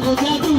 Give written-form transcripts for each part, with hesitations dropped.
What's that there?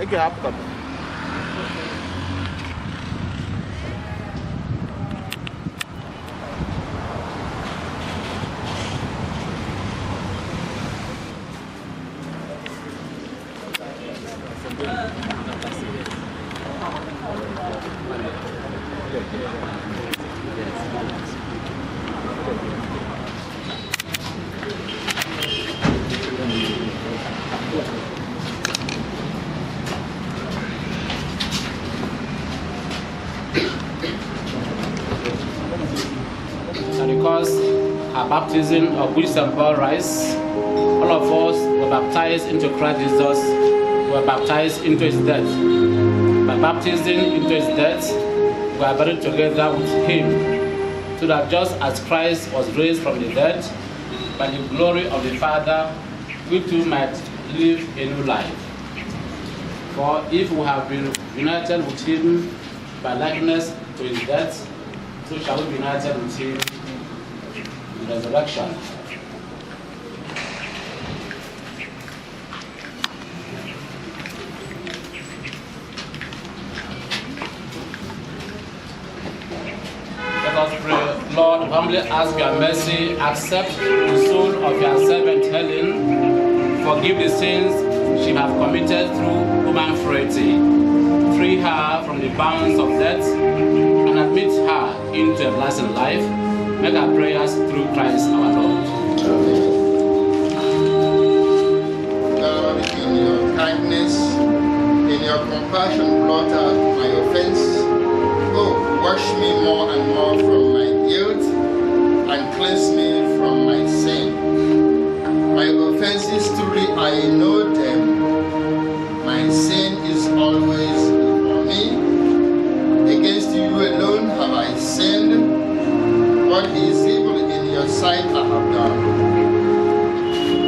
Make it happen. Because our baptism of which St. Paul writes, all of us were baptized into Christ Jesus, were baptized into his death. By baptism into his death, we are buried together with him, so that just as Christ was raised from the dead, by the glory of the Father, we too might live a new life. For if we have been united with him by likeness to his death, so shall we be united with him in resurrection. Let us pray. Lord, humbly ask your mercy, accept the soul of your servant Helen, forgive the sins she has committed through human frailty, free her from the bounds of death, and admit her into everlasting life. Make our prayers through Christ our Lord. God, in your kindness, in your compassion, blot out my offense. Oh, wash me more and more from my guilt and cleanse me from my sin. My offenses truly I know them. My sin is always for me. Against you alone have I sinned. What is evil in your sight I have done,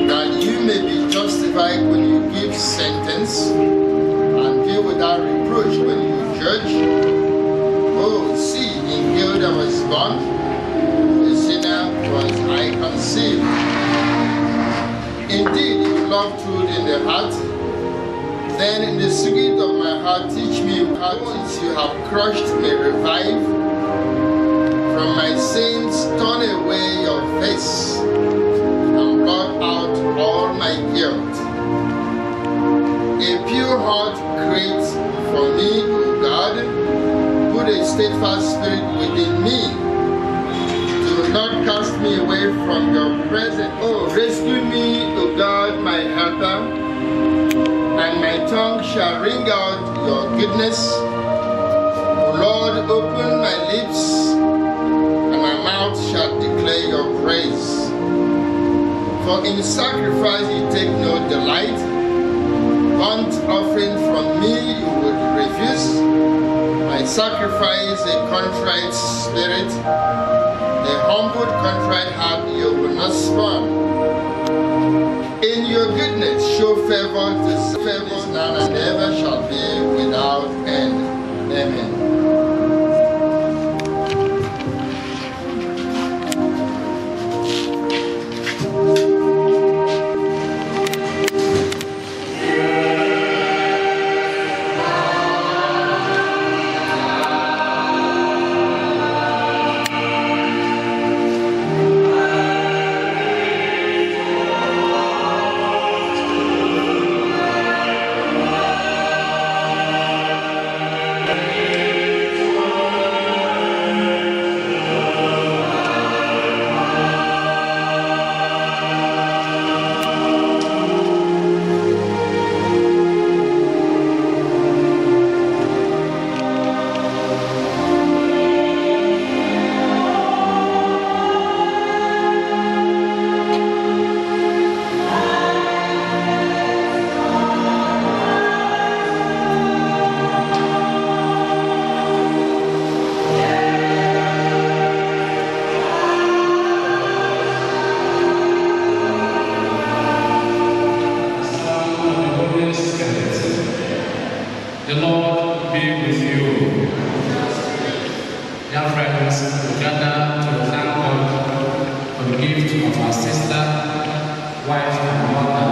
that you may be justified when you give sentence, and be without reproach when you judge. Oh, see, in guilt I was born, a sinner was I conceived. Indeed, you love truth in the heart. Then in the secret of my heart teach me how once you have crushed me revive. From my sins, turn away your face and blot out all my guilt. A pure heart create for me, O God. Put a steadfast spirit within me. Do not cast me away from your presence. Oh, rescue me, O God, my helper, and my tongue shall ring out your goodness. O Lord, open my lips, my mouth shall declare your praise. For in sacrifice you take no delight. Burnt offering from me you would refuse. My sacrifice a contrite spirit. A humbled contrite heart you will not spurn. In your goodness show favor to favors now and ever shall be without end. Amen. The Lord be with you. Dear friends, we gather to thank God for the gift of our sister, wife, and mother,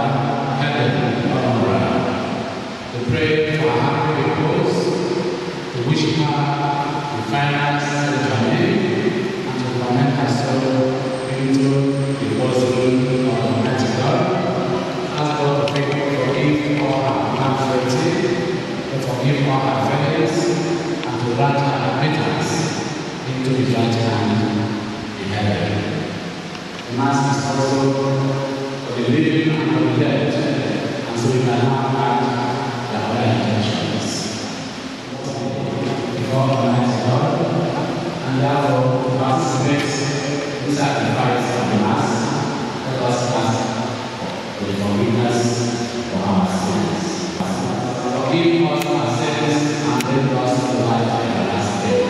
Helen, Onuora. We pray for forgive all our failures, and to grant our admittance into His right hand in heaven. The Mass is also for the living and for the dead, and so we can now add their other intentions. Before Almighty God, and therefore to participate in the sacrifice of the Mass, let us ask for the forgiveness for our sins. Forgive us our sins and bring us to life everlasting.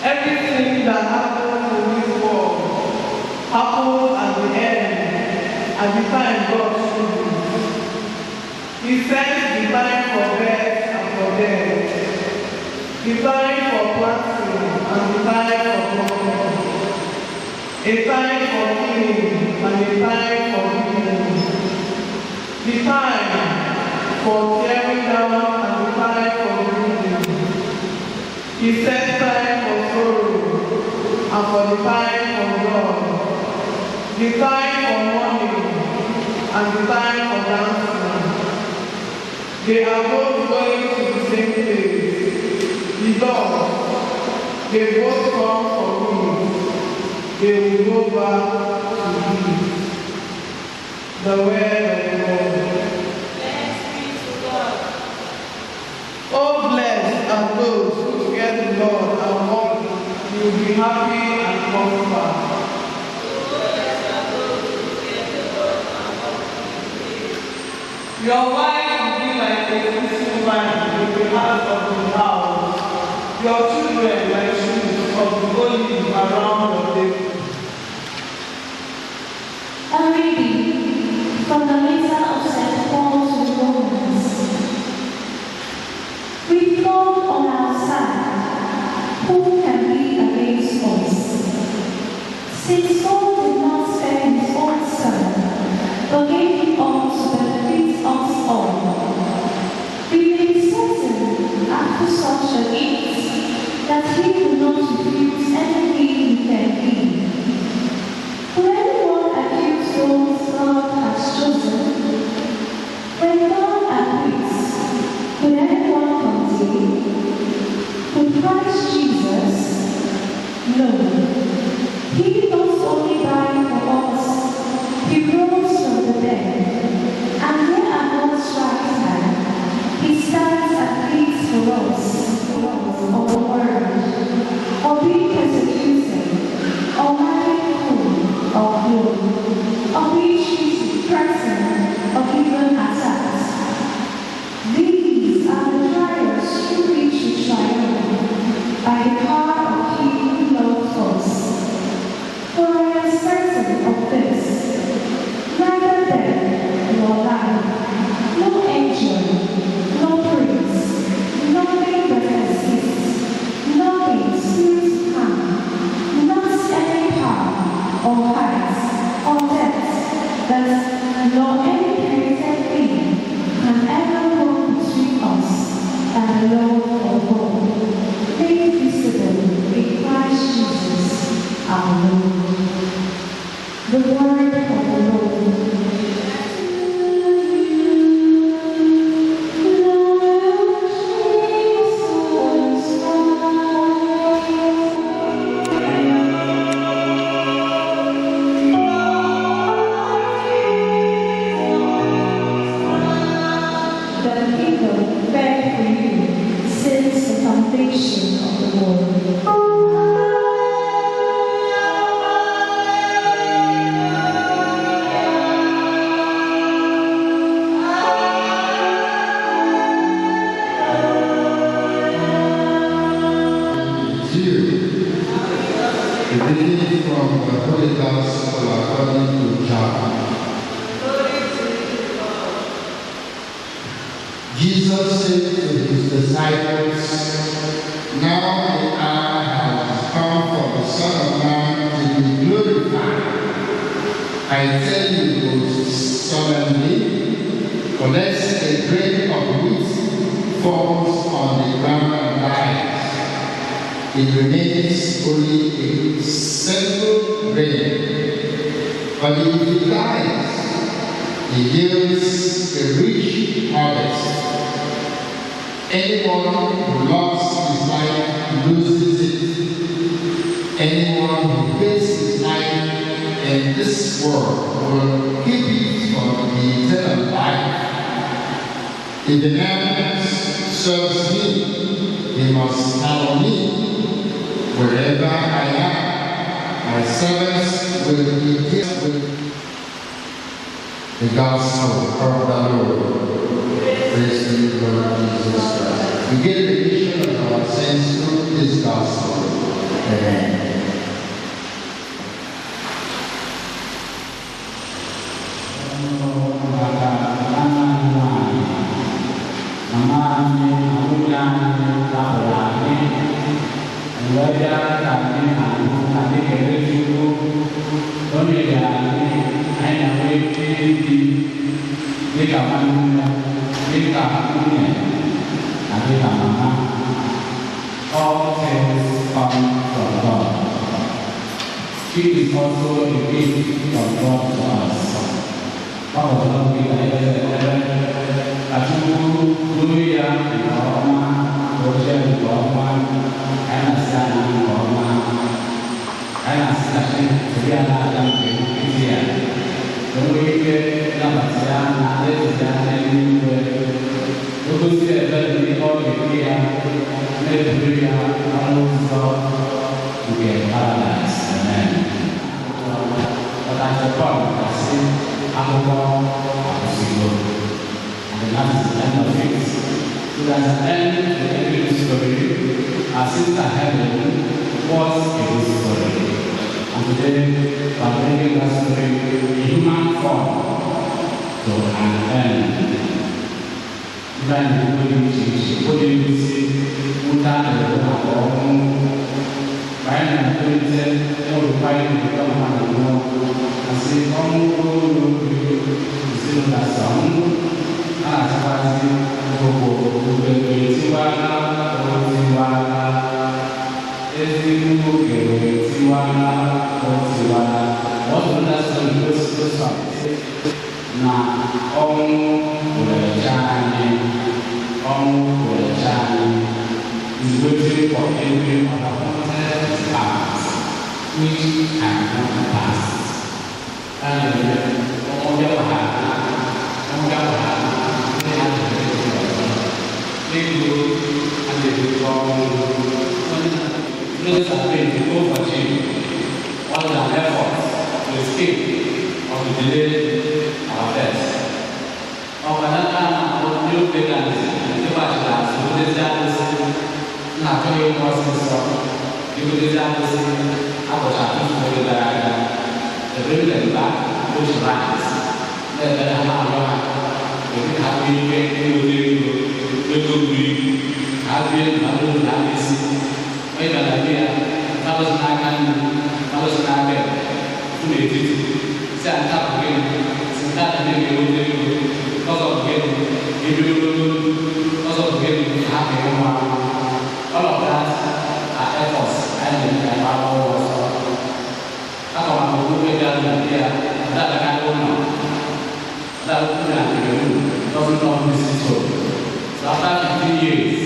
Everything that happens in this world happens at the end, at the time God chooses. He sends the time for birth and for death, the time for planting and the time for planting, a time for killing and a time for healing, the time for tearing down and the time for building. He sets time for sorrow and for the time for joy, the time for mourning and the time for dancing. They are both going to the same place, the Lord. They both come for me. They will go back to me. The word of the Lord. Thanks be to God. Oh, blessed are those who fear the Lord and walk. You will be happy and prosper. Your wife will be like a fruitful vine in the heart of the house. Your children like shoots of the olive around your table. A reading from the letter of St. Paul to the Romans. With God on our side, who can be against us? Since God did not spare His own Son, but gave Him up to benefit us all, we may be certain, after such a gift, that He will not refuse anything we beg. foundation of the world. Reading from the Holy Gospel according to John. Jesus said to his disciples, "Now the hour has come for the Son of Man to be glorified. I tell you most solemnly, unless a grain of wheat falls on the ground and dies, it remains only a single grain. But if it dies, it yields a rich harvest. Anyone who loves his life loses it. Anyone who hates his life in this world will keep it for the eternal life. If a man serves me, he must follow me. Wherever I am, my servants will be filled with the gospel of the Lord." Praise to the Lord Jesus Christ. We get the remission of our sins through this gospel. Amen. All things come from God. He is also a gift from God to us. Báwo ló ń gbé ayé ẹgbẹ́ àtúntò lórí ya ìwà ọmọ ọjọ́ ìwà ọmọ ẹ̀nà sí àná ìwà ọmọ ẹ̀nà sí àṣẹ ìtòrí àlàáfíà ìdí à lórí ike nàbàtì à nàdé ìdí à ẹni ìwé lóko sí ẹgbẹ́ ní ọ̀gbìn ìdí à lẹ́tọ̀ọ́ ya ọlọ́sọ ìgbẹ́ paradise amen. Ọ̀tá ti pọ̀ àti akụkọ akwụsịgo. And that is the end of it. So that's the end of the good story. Our sister Helen was a good story. And today we are bringing that story in human form to an end. Even if we couldn't see without the Bayan na tulize yau bayan da kama da mu asi ongo sino da samu ana tabazi gogo tiwana ezimu tiwana what understand this na is waiting for every unappointed past which cannot pass. And those are paid to overachieve all the efforts to escape or to delay our deaths. New pregnancy, the bachelors, who desires not to be more sincere, you desire the brilliant back, which rise. Let the Hamawa, if you have been all of that are efforts and the power was. Kalau mau beda dia, ada kan ono, ada punya dia, tahun tahun di situ. Selama 15 years,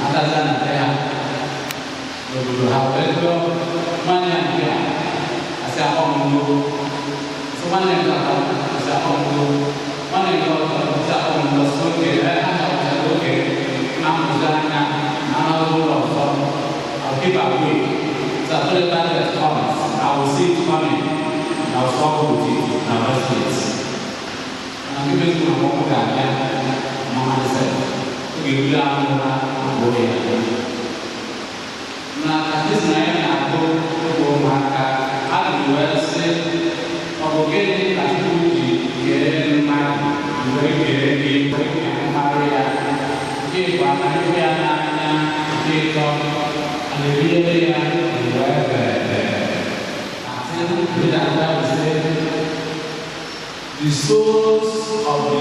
ada sana saya, beberapa hal itu mana dia, asal orang dulu, semua yang tahu, asal orang dulu, mana yang tahu, asal orang dulu, semua ada nama jalannya, nama keep away. So whatever that comes, I will see it coming. I will struggle with it. And I will resist it. And I'm giving to my mom that Mama said, "We will have no way." Now, this night I go back. I will say, "I will get it as you get Mbagu. You will get Maria. Give one Maria, give up, and the really and the souls of the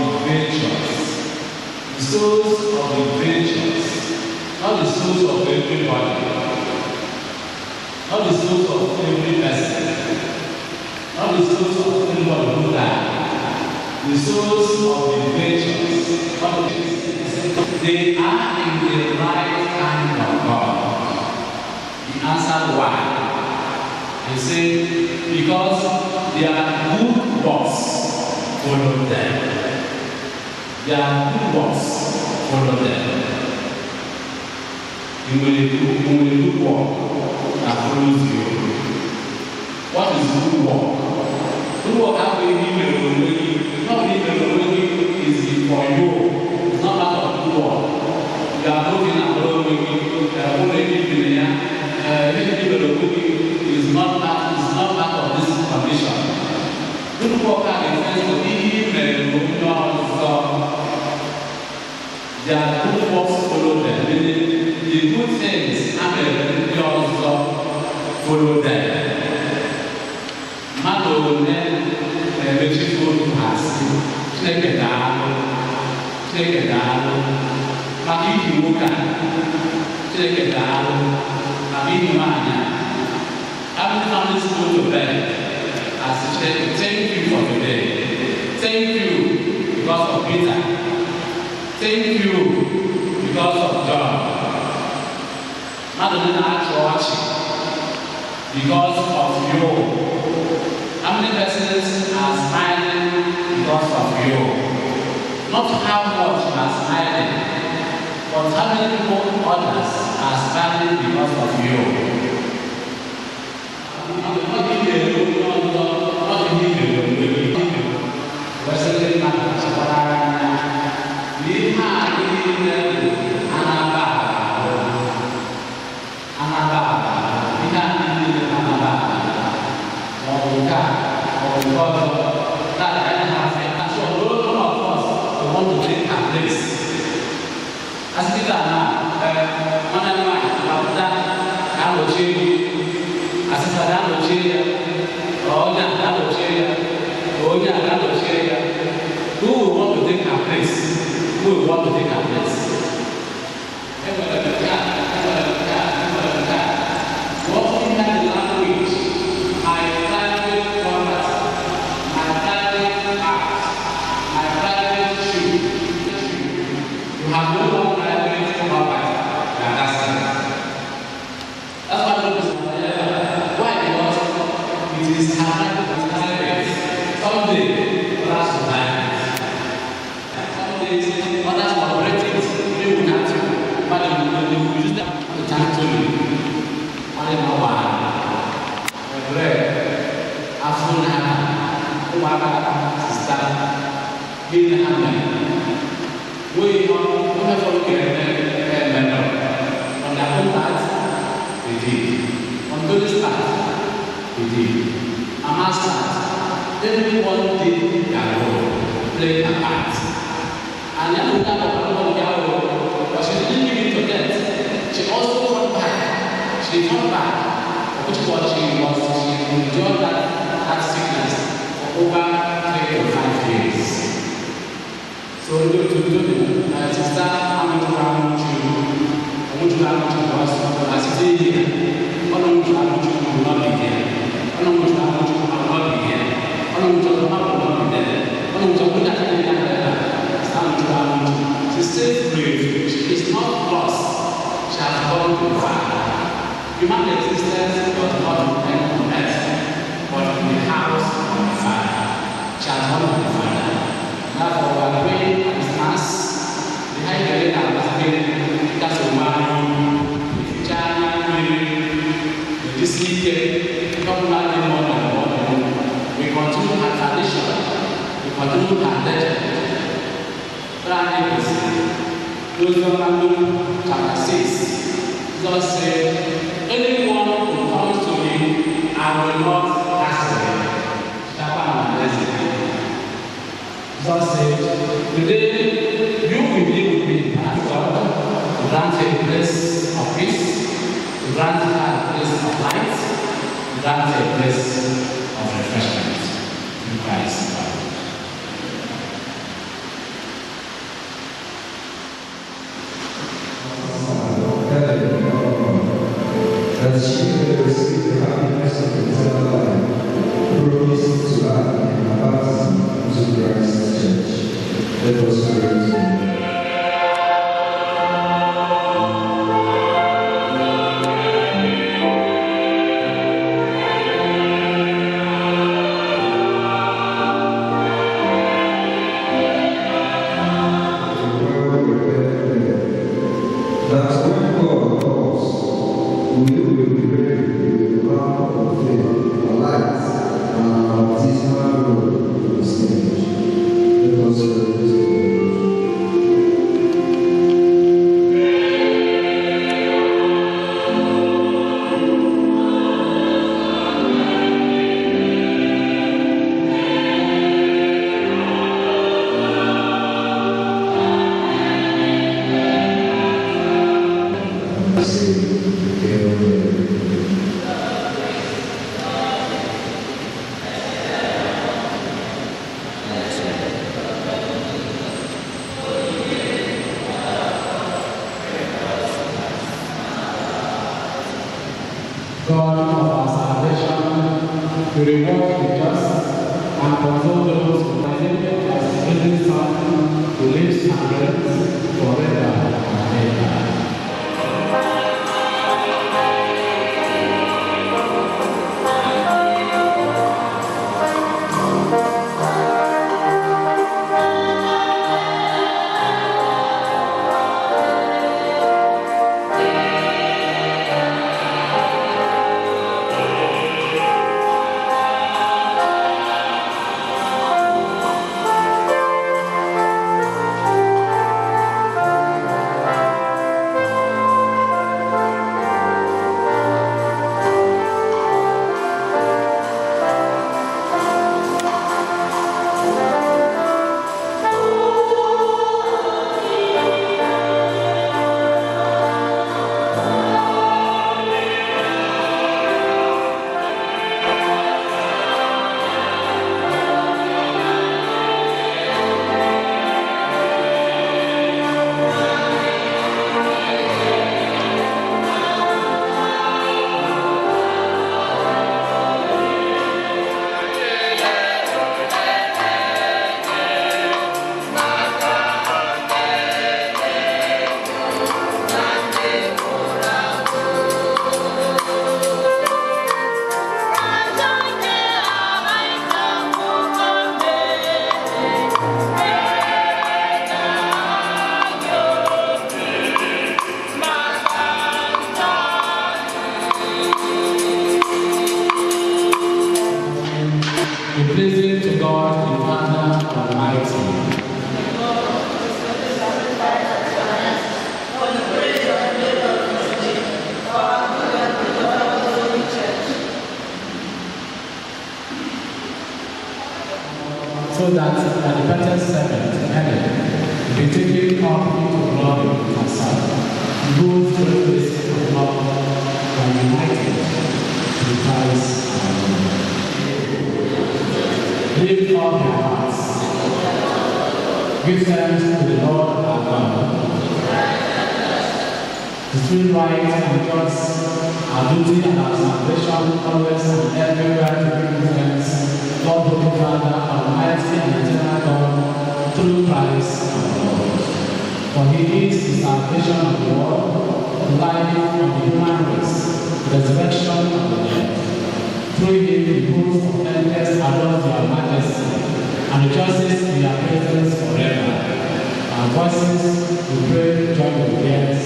virtuous, not the souls of everybody, not the souls of every person, not the souls of everybody who died, the souls of the virtuous, they are in the right hand of God. He answered why. He said, because their good works follow them. Their good works follow them. You will do good work that follows you. What is good work? Good work that will be not is for you. It's not part of good work. You are looking at only is not part of this condition. Good work that refers to their good works follow them. The good things follow them. Take it down. Take it down. Having families go to bed as thank you for today. Thank you because of Peter. Thank you because of John. Achi because of you. How many persons are smiling because of you? Not how much you are smiling, but how many people others are smiling because of you. Who will want to take her place? Who will want to take her place? Walking in the language, my private property, my private act, my private shoe. You have no more private property than that. That's why God is why? Because it is her private. Someday, others will buy it. Others will operate it. They will have to. But they will use them to turn to you. Only no one. The bread, Afuna, Umaga, sister, being a hammer. We never get a medal. On the whole part, we did. On good start, we did. A master. Everyone did their role, played a part. And then we have a role, but she didn't give it to death. She also fought back. She fought back, which was she endured that sickness for over 3 or 5 years. So to sister, I want to stay here. I want to not be here. I want to not be here. She stays brave. She is not lost. She has gone to the Father. Human existence does not depend on earth, but in the house of the Father. She has gone to the Father. Therefore, we are praying at this Mass. The high grade and the that's a man. Deuteronomy chapter 6. Jesus said, anyone who comes to me, I will not cast away. Jesus said, today you will be with me as God, to grant a place of peace, to grant a place of light, to grant a place of refreshment in Christ. That she may receive the happiness of eternal life, promised to her in her baptism into Christ's church. Let us pray together. God of our salvation, to reward the just and console those who are living as living Son, who lives and reigns forever and ever. Praising to God the Father Almighty. So that the better servant, Helen, be taken up into glory with herself, and whose praise and love are united to Christ our Lord. Lift up your hearts. Give thanks to the Lord our God. The true right and just, our duty and our salvation, always and everywhere to give thanks, God, Holy Father, Almighty and eternal God, through Christ our Lord. For He is the salvation of the world, the life of the human race, the resurrection of the dead. Through Him, the host of angels adores your majesty and rejoices in your presence forever. Our voices, we pray, join with theirs,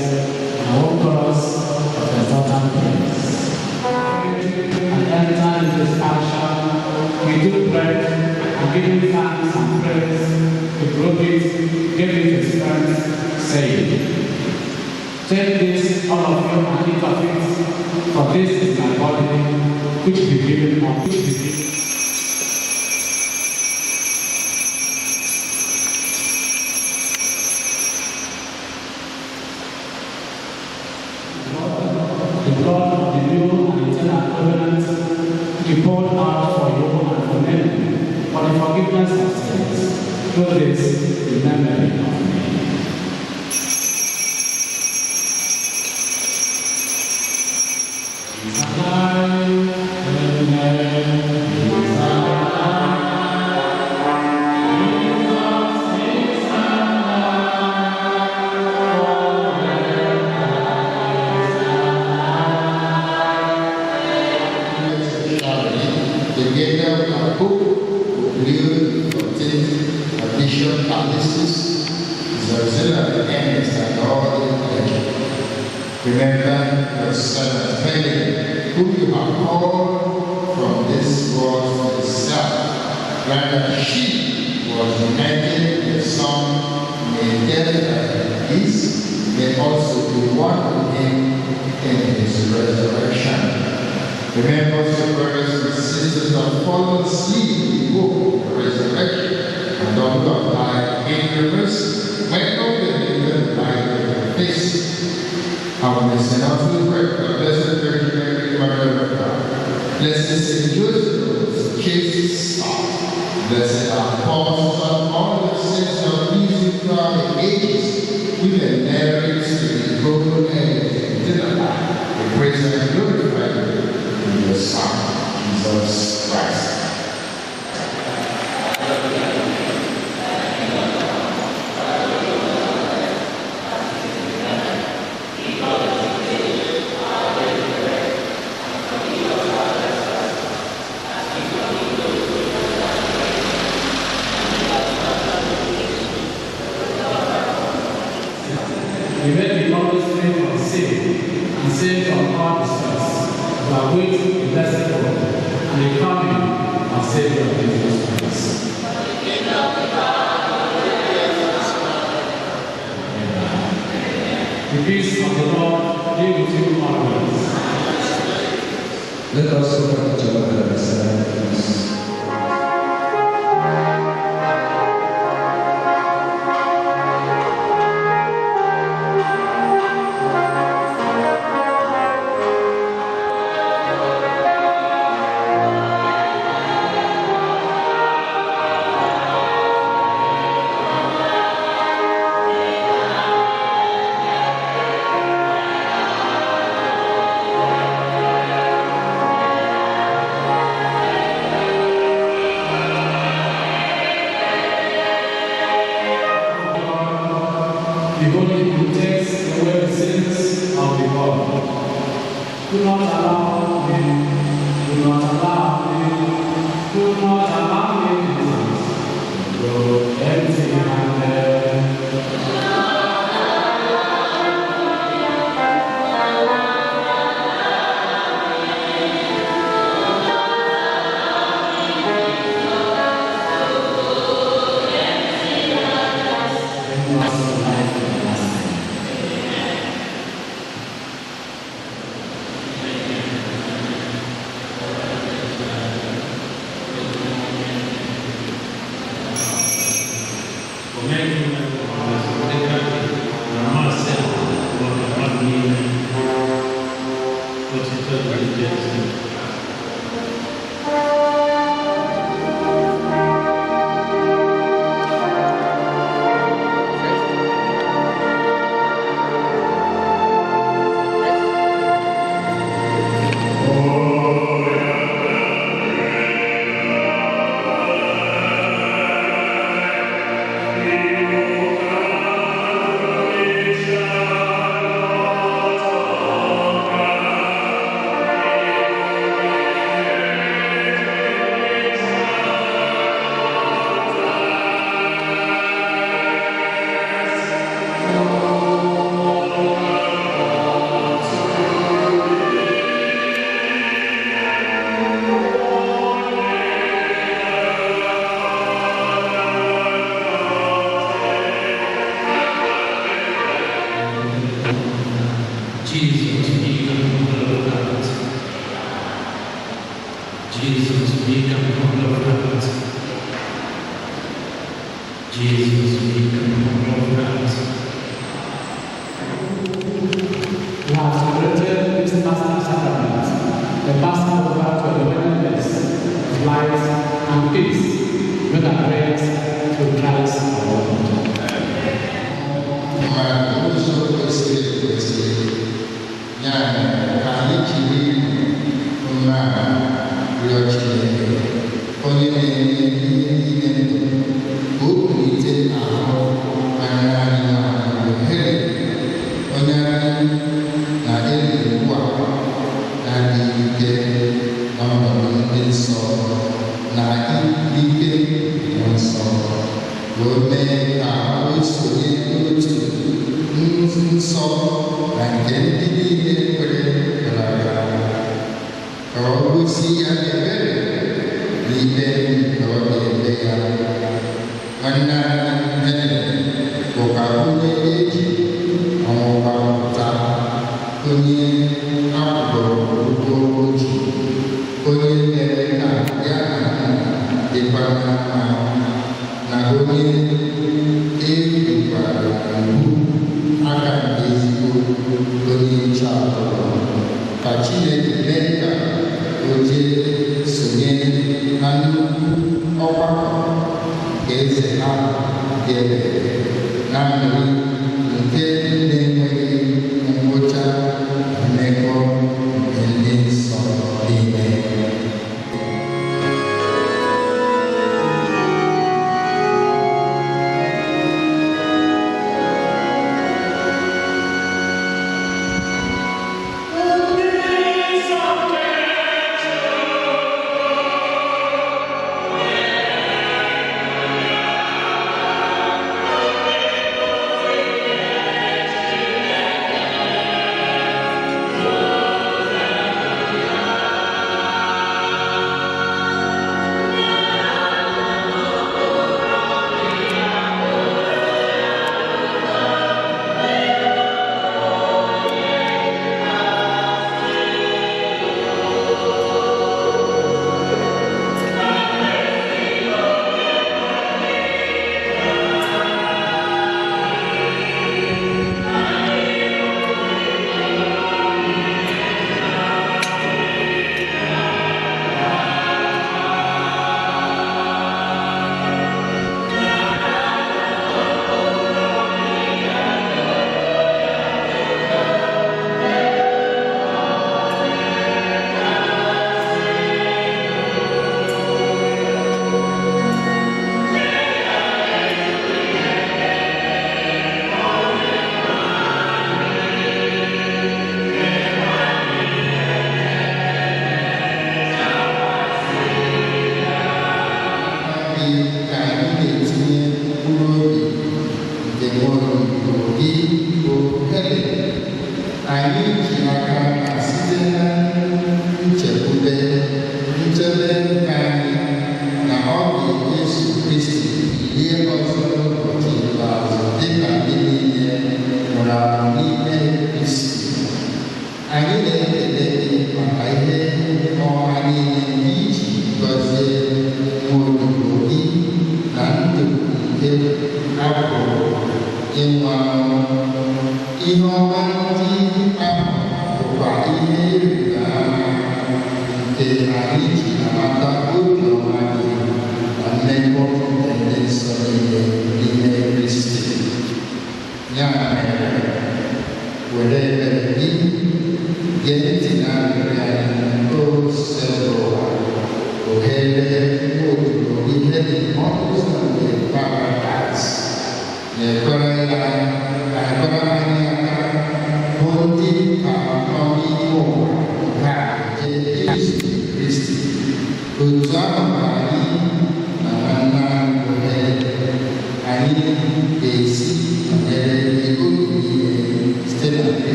and our own chorus of exultant praise. And enter into His passion, we do bread and give Him thanks and praise. We broke it, gave it His saying, "Take this, all of you, and eat of it, for this is my body, which will be given up." The blood of the new and eternal covenant to be poured out for you and for many, for the forgiveness of sins. Do this in memory of me. Remember your servant Helen, whom you have called from this world to yourself. Grant that she was united with your Son, may death and peace may also be one with him in his resurrection. Remember your brothers and sisters that follow asleep in the hope of the resurrection, and all who have died in your mercy, when all the living light of your face. Have mercy on the bread, the Blessed Virgin Mary, Mother of God. Blessed Saint Joseph, chaste spouse. Blessed are apostles of all the saints of peace throughout the ages, who may merit to be golden and eternal life. We praise and glorify you in your Son, Jesus Christ. We may be always free from sin and saved from all distress. We are waiting the blessed hope and the coming of Savior Jesus Christ. The peace of the Lord be with you always. Let us look at each other and say, peace. The Holy who takes away the sins of the world. Do not allow me, do not allow me, do not allow me to go empty-handed. Jesus, become humble of heart. Jesus, become humble of heart. We have celebrated this Passover sacrament, the Passover for the wellness, life, and peace. Make our prayers through Christ our Lord.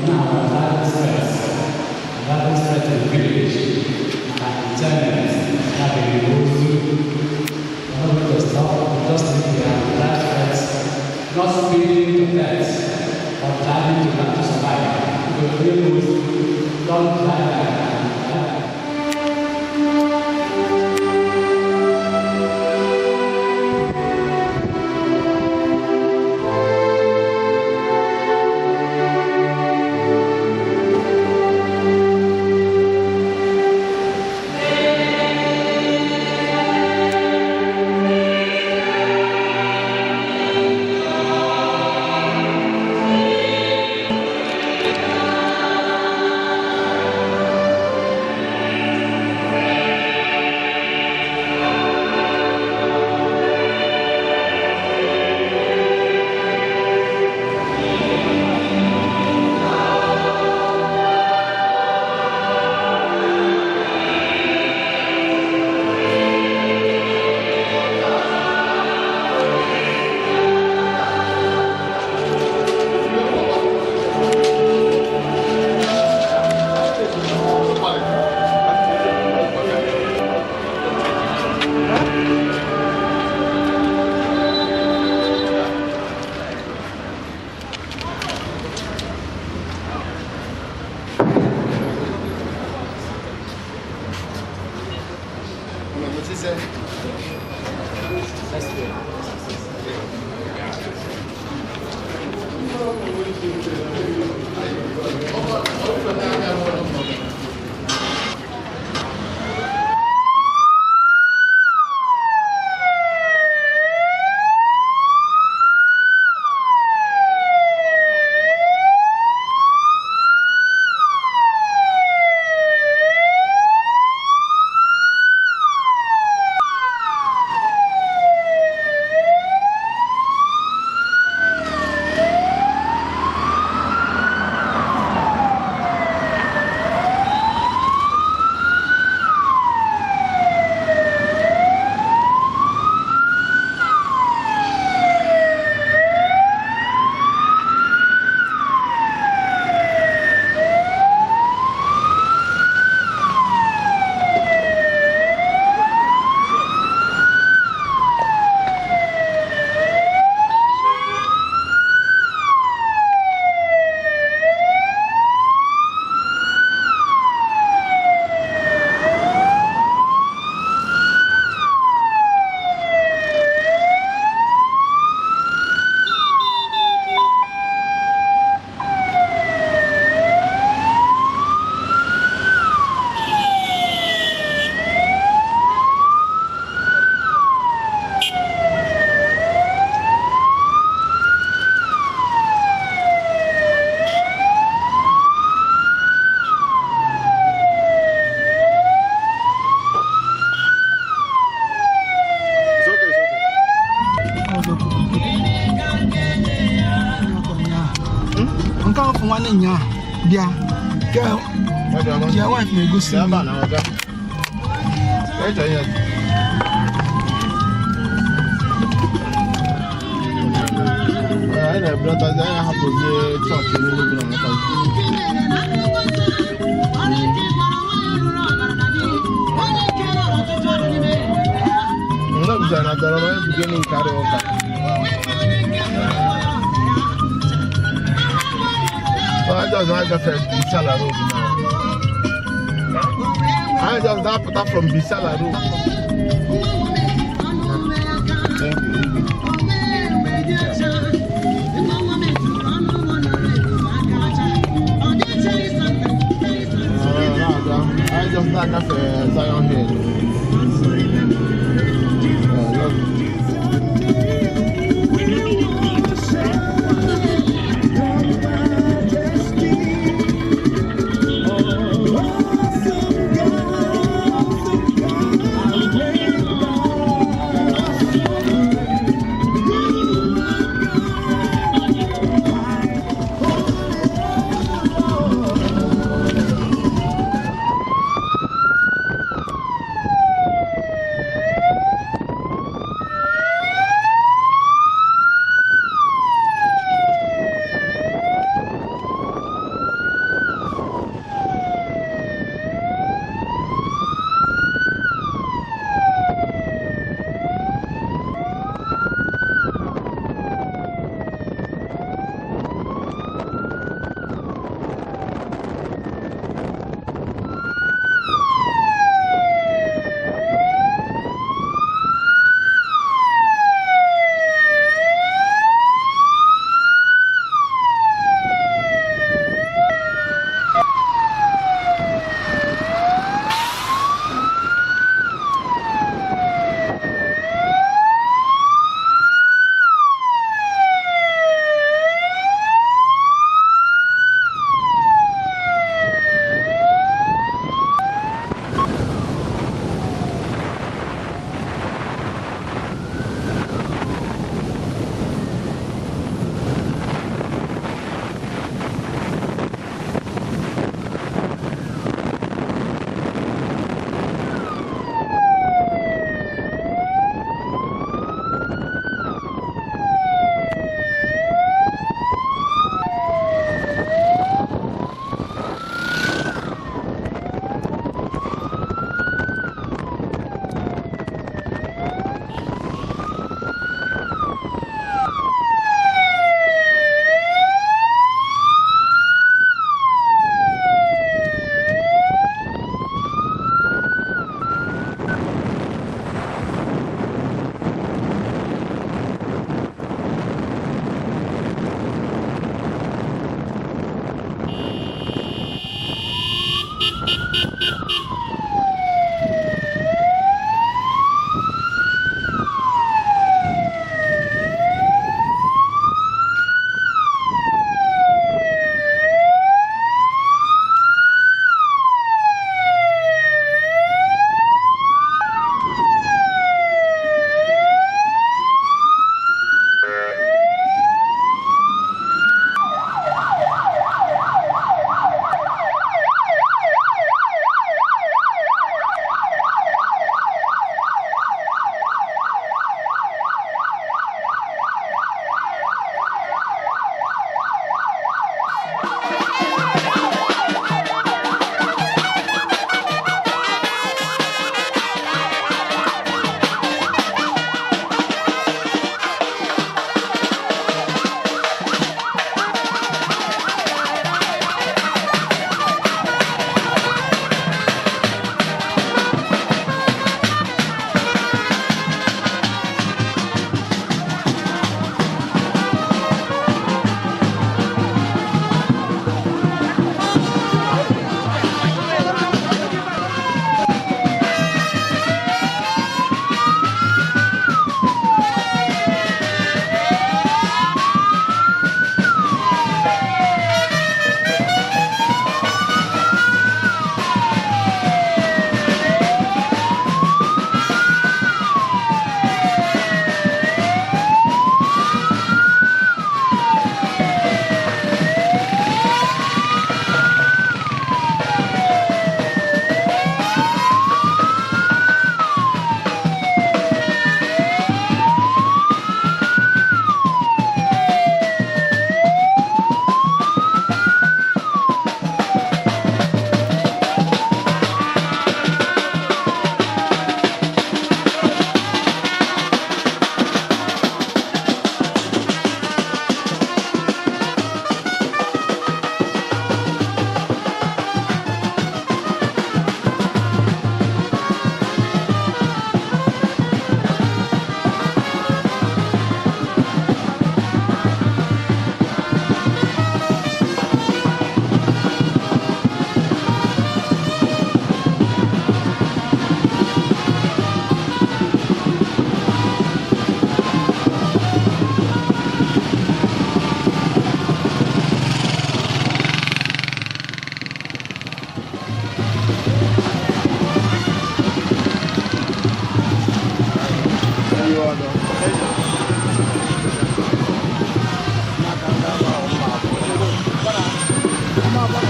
I Nya dia girl your wife may go see me. I just like that Bisala Road now. I just got put up from Bisala Road. I just like that Zion Hill. Wow.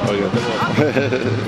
Oh, yeah.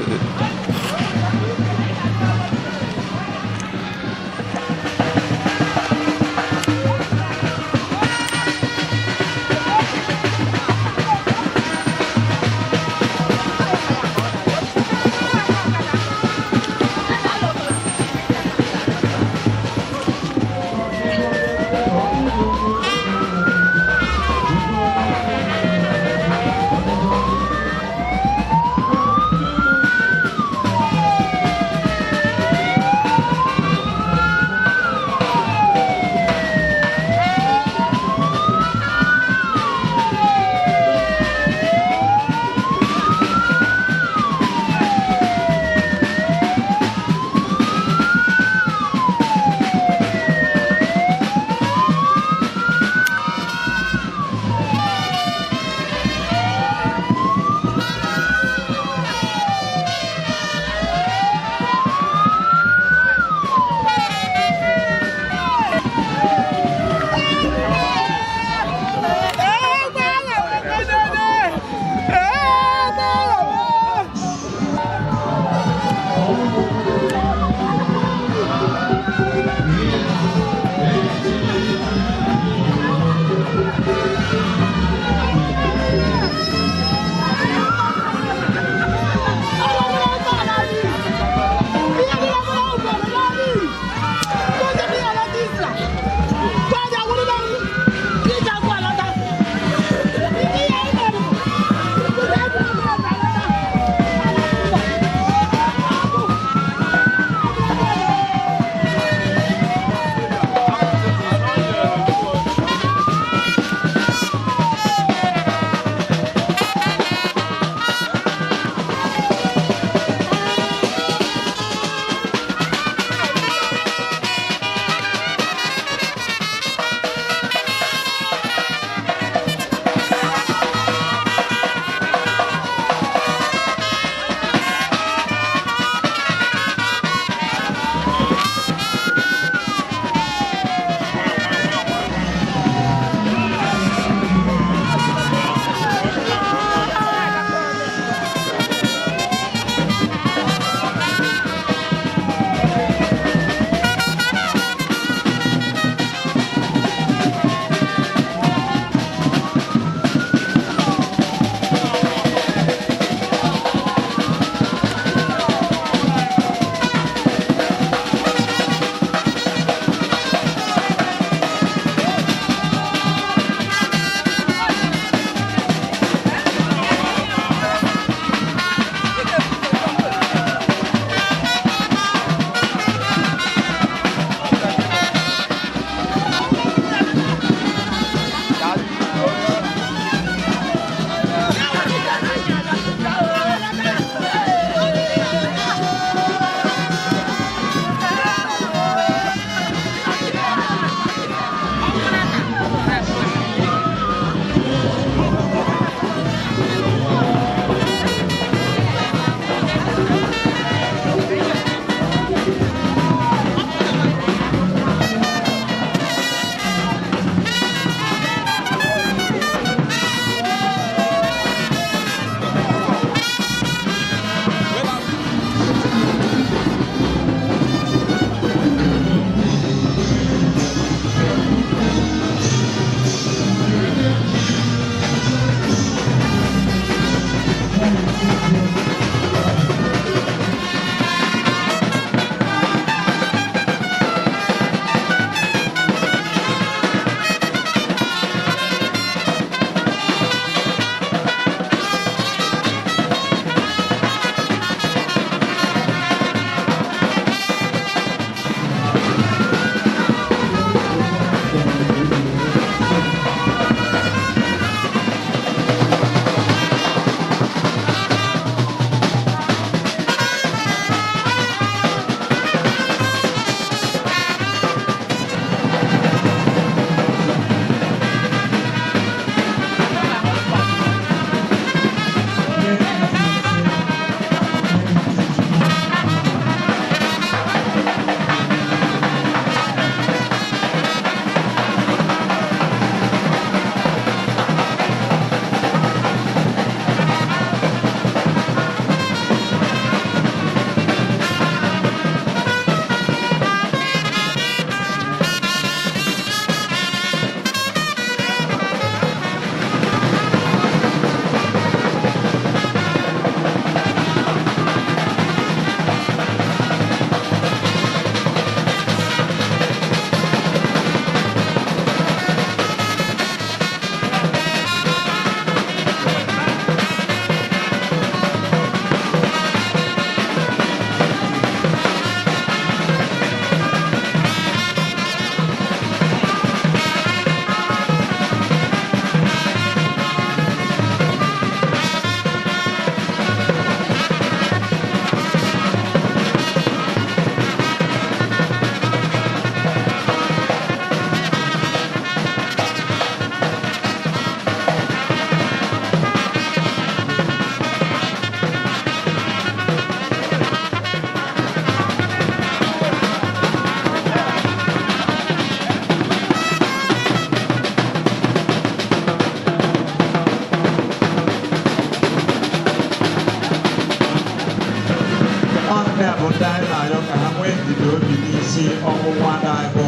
isi ọkpụkpụ ada bụ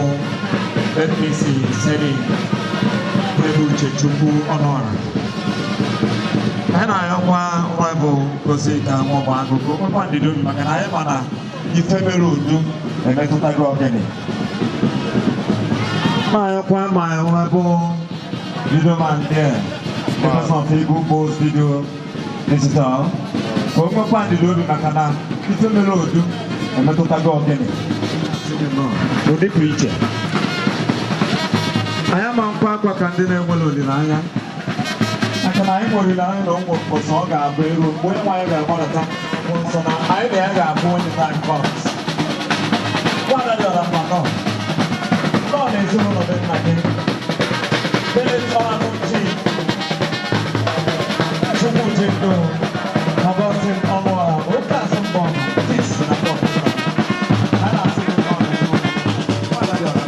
FPC sedi Ihebuche Chukwu Onuora. Anyị na-ayọkwa nwa bụ gosi ka nwa bụ agụgụ nwekwa ndidi obi maka na anyị ma na ife mere udo emetụtago ogene. Ma ayọkwa ma nwa bụ video man there because of Facebook post video digital. Ka o nwekwa ndidi obi maka na ife mere udo emetụtago ogene. Ụdị pụrụ iche. Anyị ama nkwa akwa ka ndị na-enwere olileanya maka na anyị nwere olileanya na ụmụ mkpọsọ ọ ga-abụ eru mgbe onye nwaanyị ga-agbarata nsọ na anyị na ya ga-abụ onye time comes. Nwaada dị ọra mma nọ na ezinụlọ dị nna gị Benet ọnụ chi Chukwu ji ndụ Augustine Onuora oke asị mbọ tis na pọt a na-asị gị nọ n'ezinụlọ nwaada dị ọra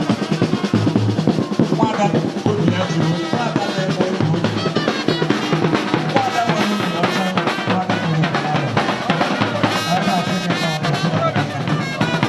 nwaada obi ya juru nwaada na-enwe iwu nwaada nwere obi ọcha nwaada nwere obi ala a na-asị gị nọ n'ezinụlọ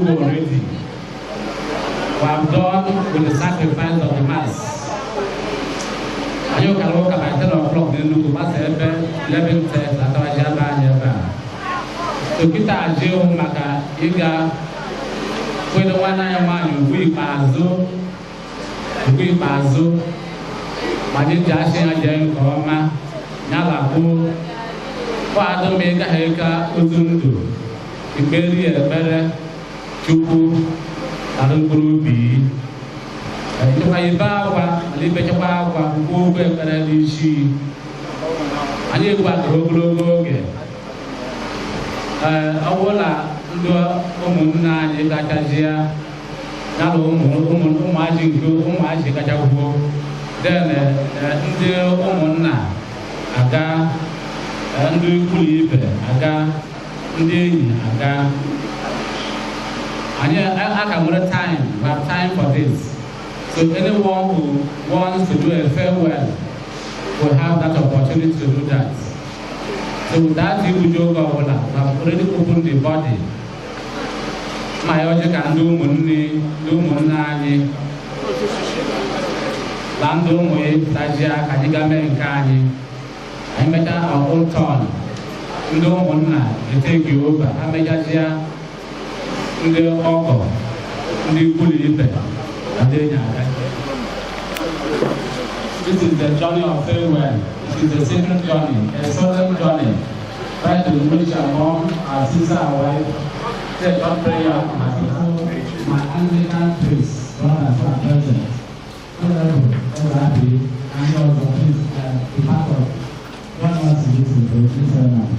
already. We have done with the sacrifice of the mass. And you can walk by 10 o'clock, then look at 11 tests at our Java. So, kita aje maka iga kwenda wana yamanyu wi pazo maji jashe aje nkoma nyala ku kwa do mega heka uzundu iberi ebere chukwu alungrubi ito kaibawa alibe chapa kwa kuwe kana dishi ani kwa grogro ge awola ndo umunna ni gachajia nalo umuaji ngo umuaji gachago then ndị umunna aga ndị kulibe aga ndị enyi aga and aka more time we have time for this so anyone who wants to do a farewell will have that opportunity to do that. So with that, Ihebuche have already opened the body. My oje can do munani, lando moe, tajia, kadigame nkani. I make our own turn. Do munna, they take you over. I make ajia, the ogo, the kulipe, and then this is the journey of farewell. It is a sacred journey, a solemn journey. Try to reach our mom, our sister, our wife. Take one prayer on my people, my Anglican priest, brothers who are present. All happy, and also please be part of what wants to listen to this ceremony.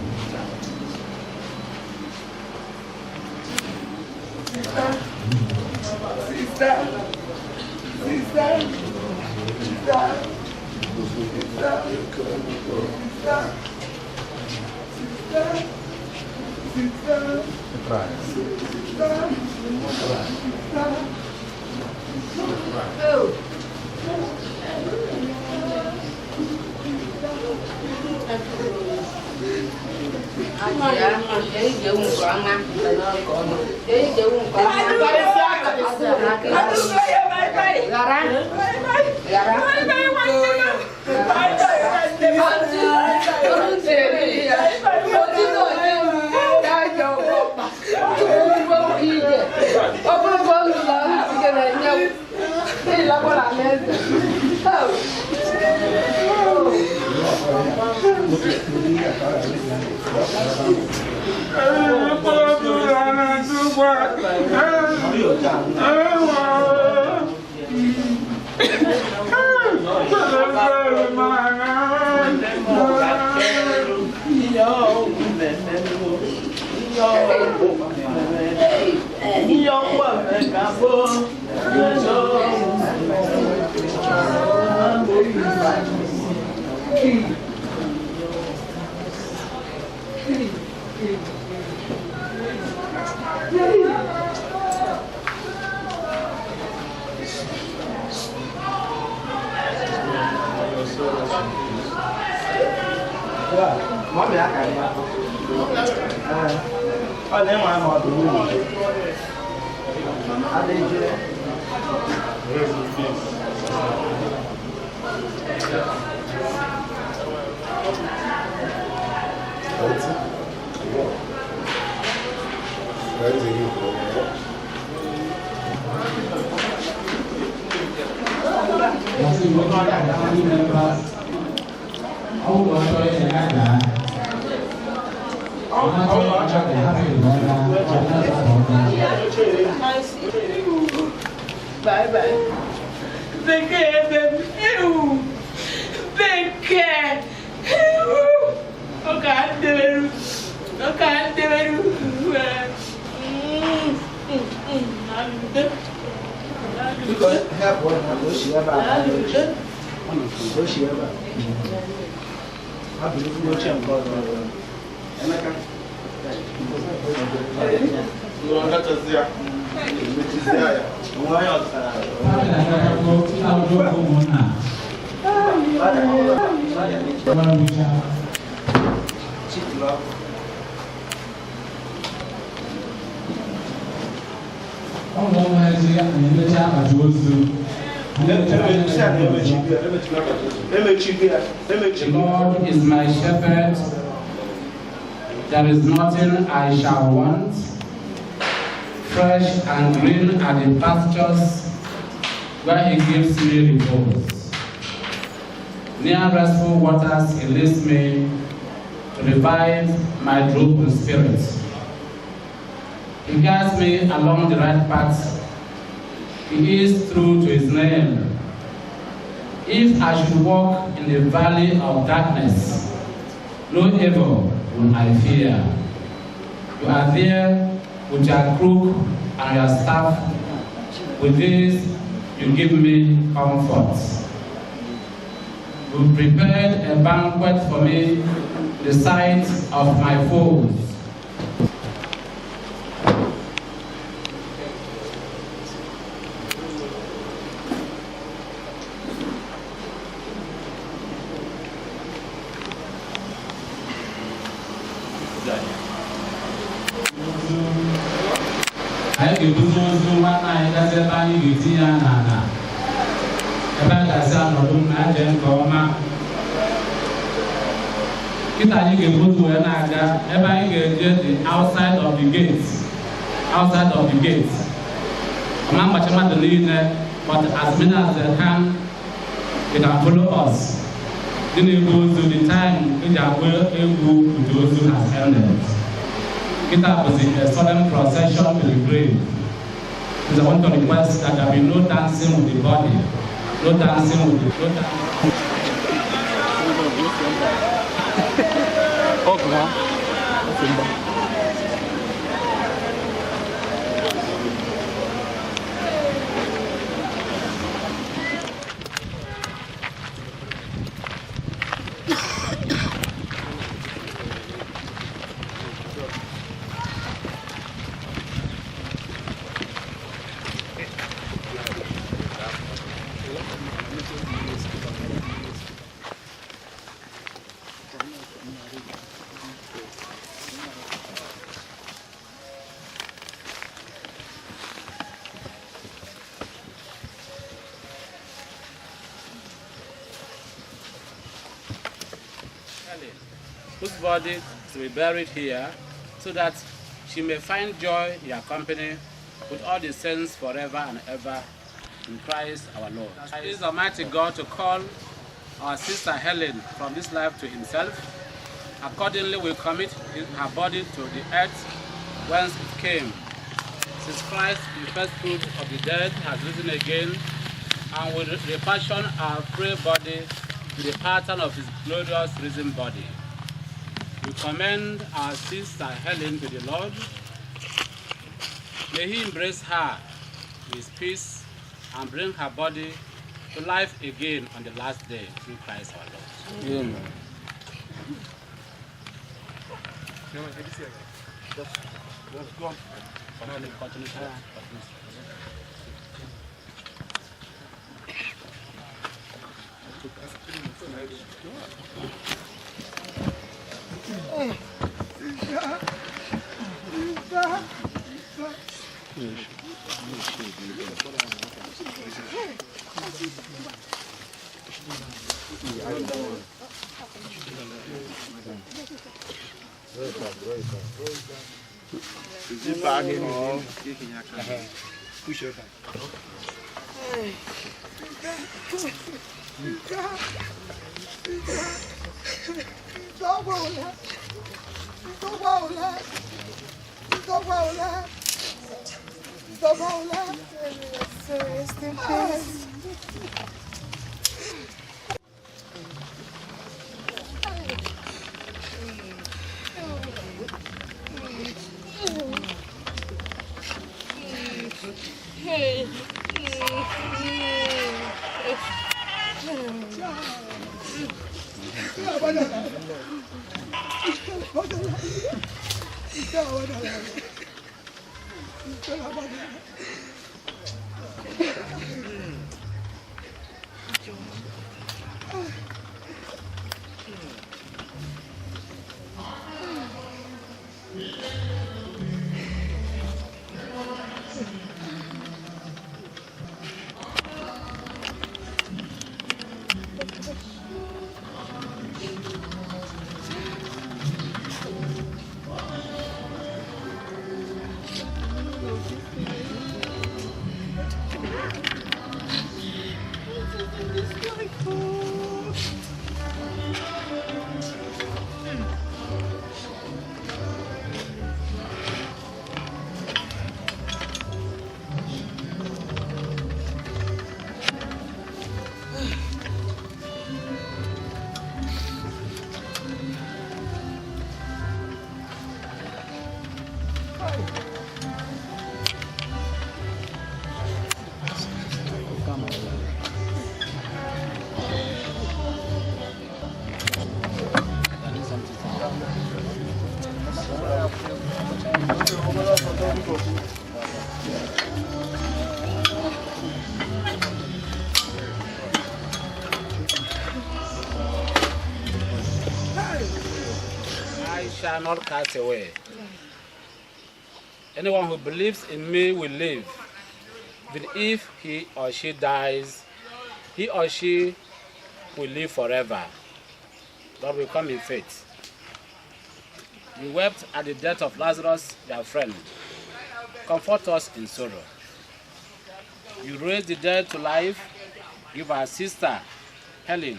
The Lord is my shepherd, there is nothing I shall want. Fresh and green are the pastures where he gives me repose. Near restful waters he leads me to revive my drooping spirit. He guides me along the right path. He is true to his name. If I should walk in the valley of darkness, no evil will I fear. You are there with your crook and your staff. With this, you give me comfort. You prepared a banquet for me in the sight of my foes. Outside of the gates. I'm not much to lead there, but as many as they can, they can follow us. Then it goes to the time which I will able to those who has ended. It was a solemn procession to the grave. Because I want to request that there be no dancing with the body. No dancing with the body. whose body is to be buried here, so that she may find joy in your company with all the saints forever and ever, in Christ our Lord. Please Almighty God to call our sister Helen from this life to himself. Accordingly, we commit her body to the earth whence it came. Since Christ, the first fruit of the dead, has risen again, and will refashion our frail body to the pattern of his glorious risen body. We commend our sister Helen to the Lord. May he embrace her with his peace and bring her body to life again on the last day through Christ our Lord. Amen. Is it back in or push your back? Rest in peace. Hey. I shall not cast away. Anyone who believes in me will live. Even if he or she dies, he or she will live forever. Lord, we come in faith. You wept at the death of Lazarus, your friend. Comfort us in sorrow. You raised the dead to life. Give our sister, Helen,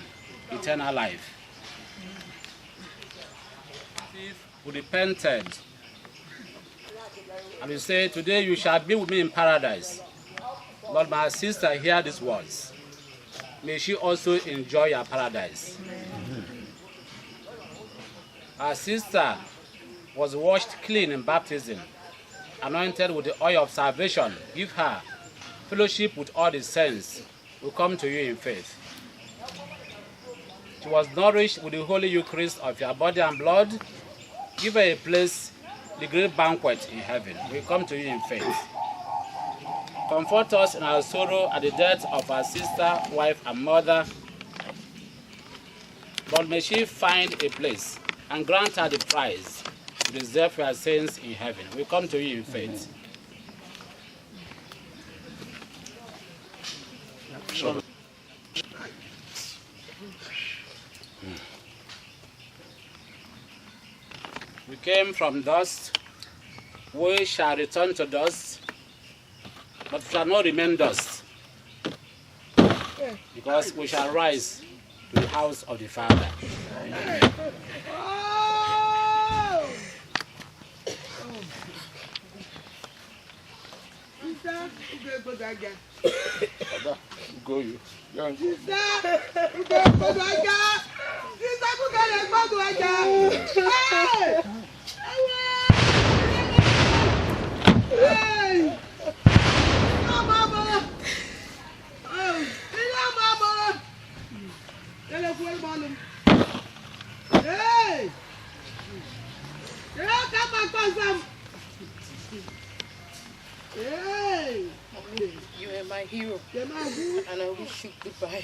eternal life. We repented. And we say, today you shall be with me in paradise. Lord, my sister, hear these words. May she also enjoy your paradise. Our sister was washed clean in baptism, anointed with the oil of salvation. Give her fellowship with all the saints who come to you in faith. She was nourished with the Holy Eucharist of your body and blood. Give her a place, the great banquet in heaven. We come to you in faith. Comfort us in our sorrow at the death of our sister, wife, and mother. Lord, may she find a place and grant her the prize reserved for our saints in heaven. We come to you in faith. Sure. We came from dust, we shall return to dust, but shall not remain dust, because we shall rise to the house of the Father. Go you. You are my hero, and I wish you goodbye.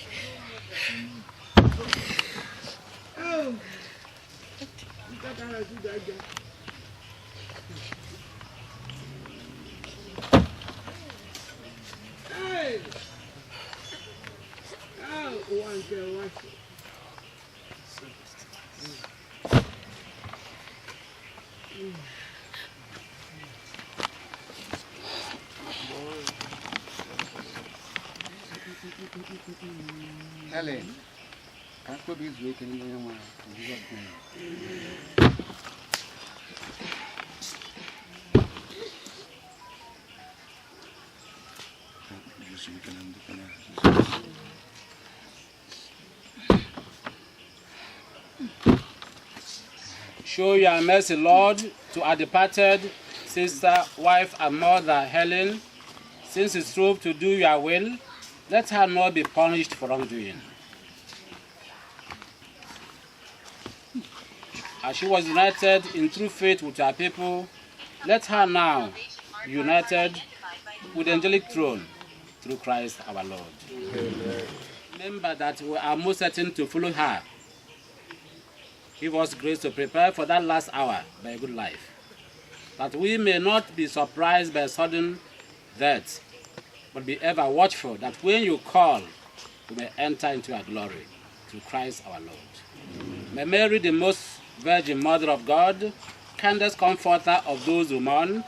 Helen, can't go this way anymore. Show your mercy, Lord, to our departed sister, wife, and mother, Helen. Since it's true to do your will, let her not be punished for wrongdoing. As she was united in true faith with her people, let her now be united with the angelic throne through Christ our Lord. Amen. Remember that we are most certain to follow her. Give us grace to prepare for that last hour by a good life, that we may not be surprised by sudden death, but be ever watchful that when you call, we may enter into our glory through Christ our Lord. May Mary, the most Virgin Mother of God, kindest comforter of those who mourn,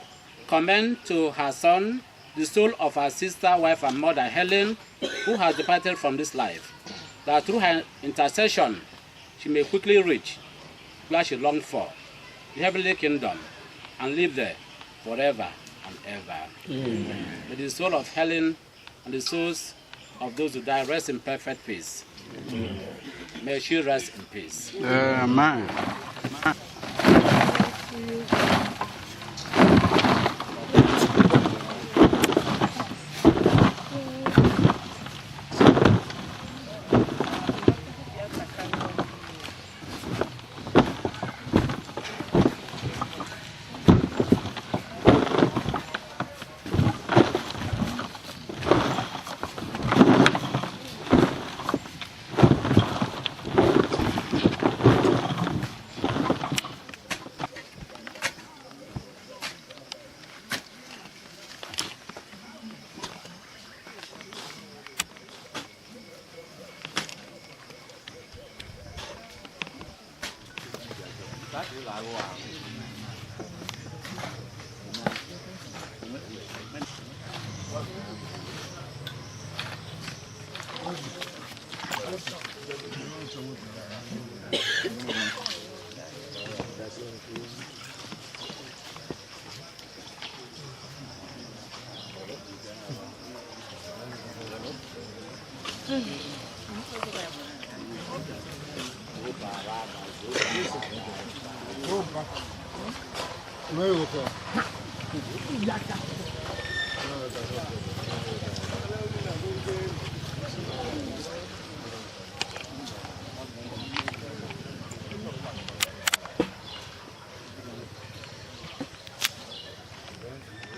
commend to her Son the soul of her sister, wife, and mother, Helen, who has departed from this life, that through her intercession she may quickly reach where she longed for, the heavenly kingdom, and live there forever and ever. Amen. May the soul of Helen and the souls of those who die rest in perfect peace. Amen. May she rest in peace. Amen.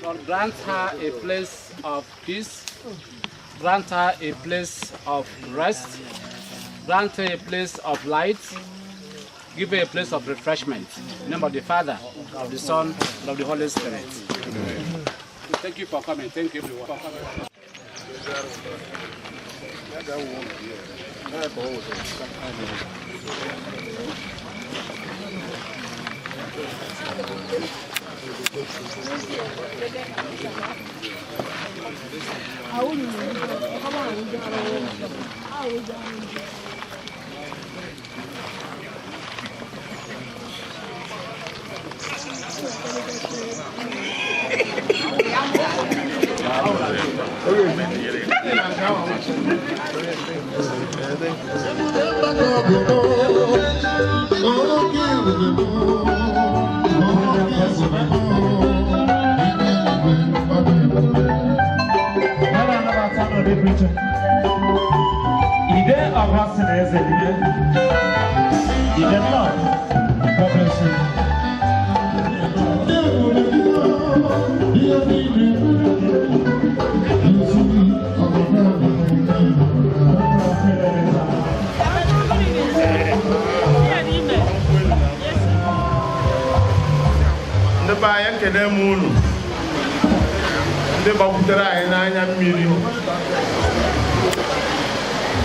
Lord, grant her a place of peace, grant her a place of rest, grant her a place of light, give her a place of refreshment. In the name of the Father, of the Son, and of the Holy Spirit. Amen. Thank you for coming. Thank you everyone for coming.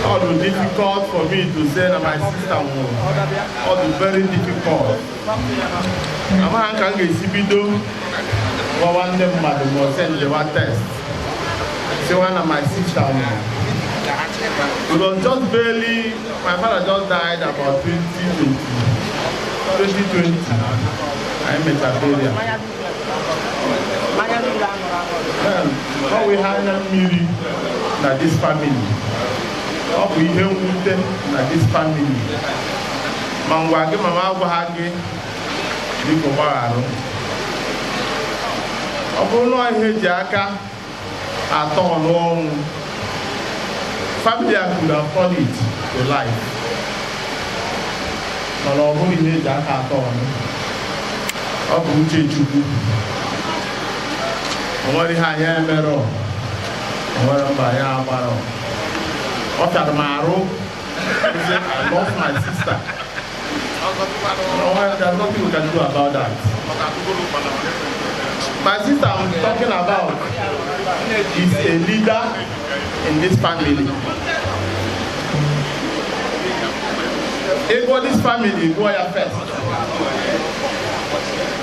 All the difficult for me to say that my sister won. All the very difficult. I'm going to see one them madam was send the one test. So one of my sister won. It was just barely, my father just died about 2020. I'm in Siberia. How we had a meeting that this family. How we have them that this family. Mangwage, Mama Wahage, Nikobaro. Obono Hejaka, at all long. Family could afford it to life. But Obono Hejaka at all. Obuche Chuku. What is higher mirror? What about Yamaro? What are Maro? I lost my sister. No, there's nothing we can do about that. My sister I'm talking about is a leader in this family. Ego this family, go your first.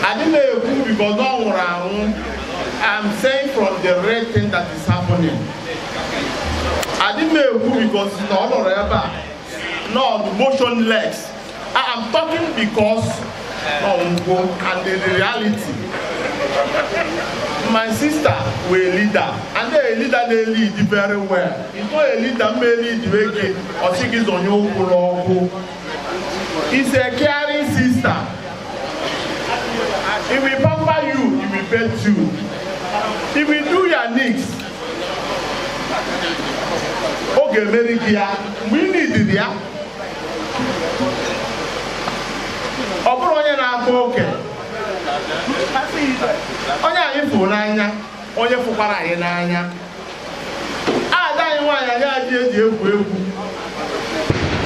I didn't know who because no one. I'm saying from the red thing that is happening. I didn't know who because it's not ever. No, motionless. I am talking because and the reality. My sister was a leader, and a leader they lead very well. It's not a leader may lead the way or she is on your logo. It's a caring sister. If we pamper you, it will pet you. If we do your needs, okay, very clear. We need it here. Open na okay. Onya info n'anya, onye fukwara anyị n'anya. Ada anyị nwanyị anyị aji eji egwu egwu.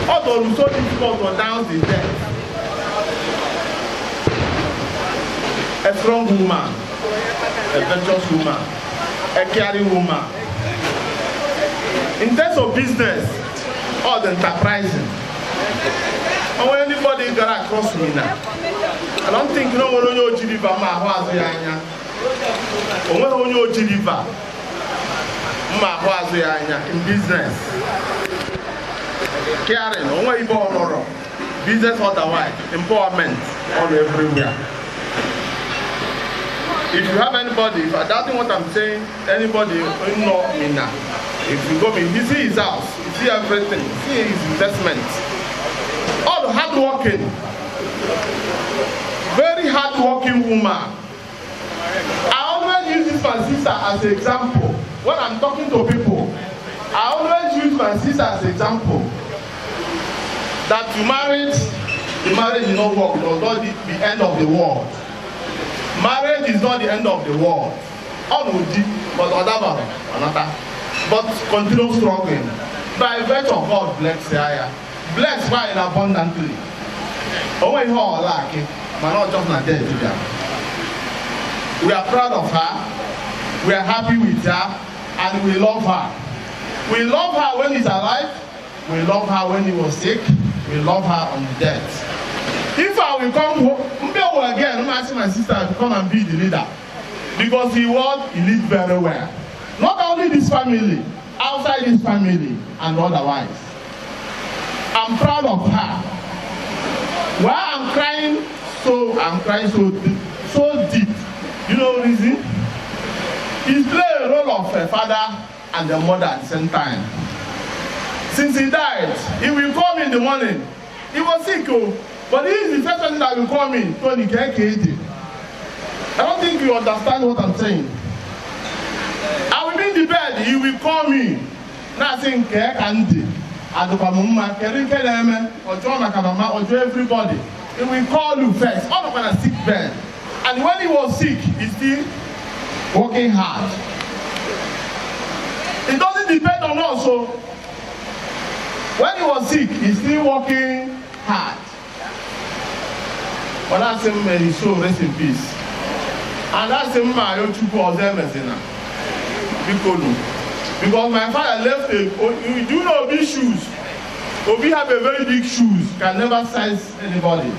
Ọ dọrọ so difficult to down the death. A strong woman, a virtuous woman, a caring woman. In terms of business, or the enterprising, and when anybody got across me now, I don't think no one knows Jiliva, my Huaziana, or when you Jiliva, my Huaziana in business, caring, or when you born business otherwise, empowerment all everywhere. If you have anybody, if I doubt what I'm saying, anybody know me now. If you go, you see his house, you see everything, you see his investments. All hard-working, very hard-working woman. I always use this my sister as an example. When I'm talking to people, I always use my sister as an example. That you married, the marriage is not work, it was not the end of the world. Marriage is not the end of the world. But continue struggling. By virtue of God bless her. Bless her abundantly. Over here, like it, but not just not dead. We are proud of her. We are happy with her, and we love her. We love her when he's alive. We love her when he was sick. We love her on the death. If I will come home, Ihebuche again, I'm asking my sister to come and be the leader. Because he leads very well. Not only this family, outside this family and otherwise. I'm proud of her. Why I'm crying so deep. You know the reason? He's played a role of a father and a mother at the same time. Since he died, he will call me in the morning. He was sick, but he is the first person that will call me. Tony Kekedi. I don't think you understand what I'm saying. I will be in the bed, he will call me. Now saying Kekandi. Adopamuma, Kerinkeleme, or John Makamama, or everybody. He will call you first, all of on a sick bed. And when he was sick, he's still working hard. It doesn't depend on us, so when he was sick, he's still working hard. But that's him, his soul, rest in peace. And that's him, my own two calls, because my father left you do know Obi shoes. Obi have a very big shoes, can never size anybody.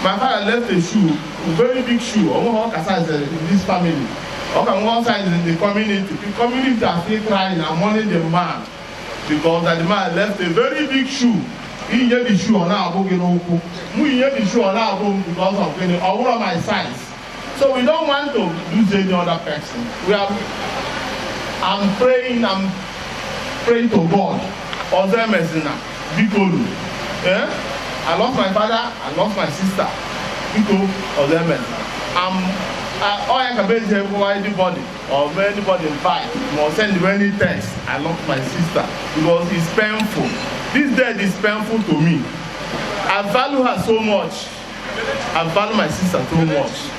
My father left a shoe, a very big shoe, almost all size in this family. Okay, one size in the community. The community are still crying and mourning the man because that the man left a very big shoe. He had the shoe on our book in Oku. We had the shoe on our book because of all of my size. So we don't want to lose any other person. I'm praying to God. Yeah? I lost my father, I lost my sister. All I can say is anybody or anybody in fight must send any text. I lost my sister because it's painful. This death is painful to me. I value her so much. I value my sister so much.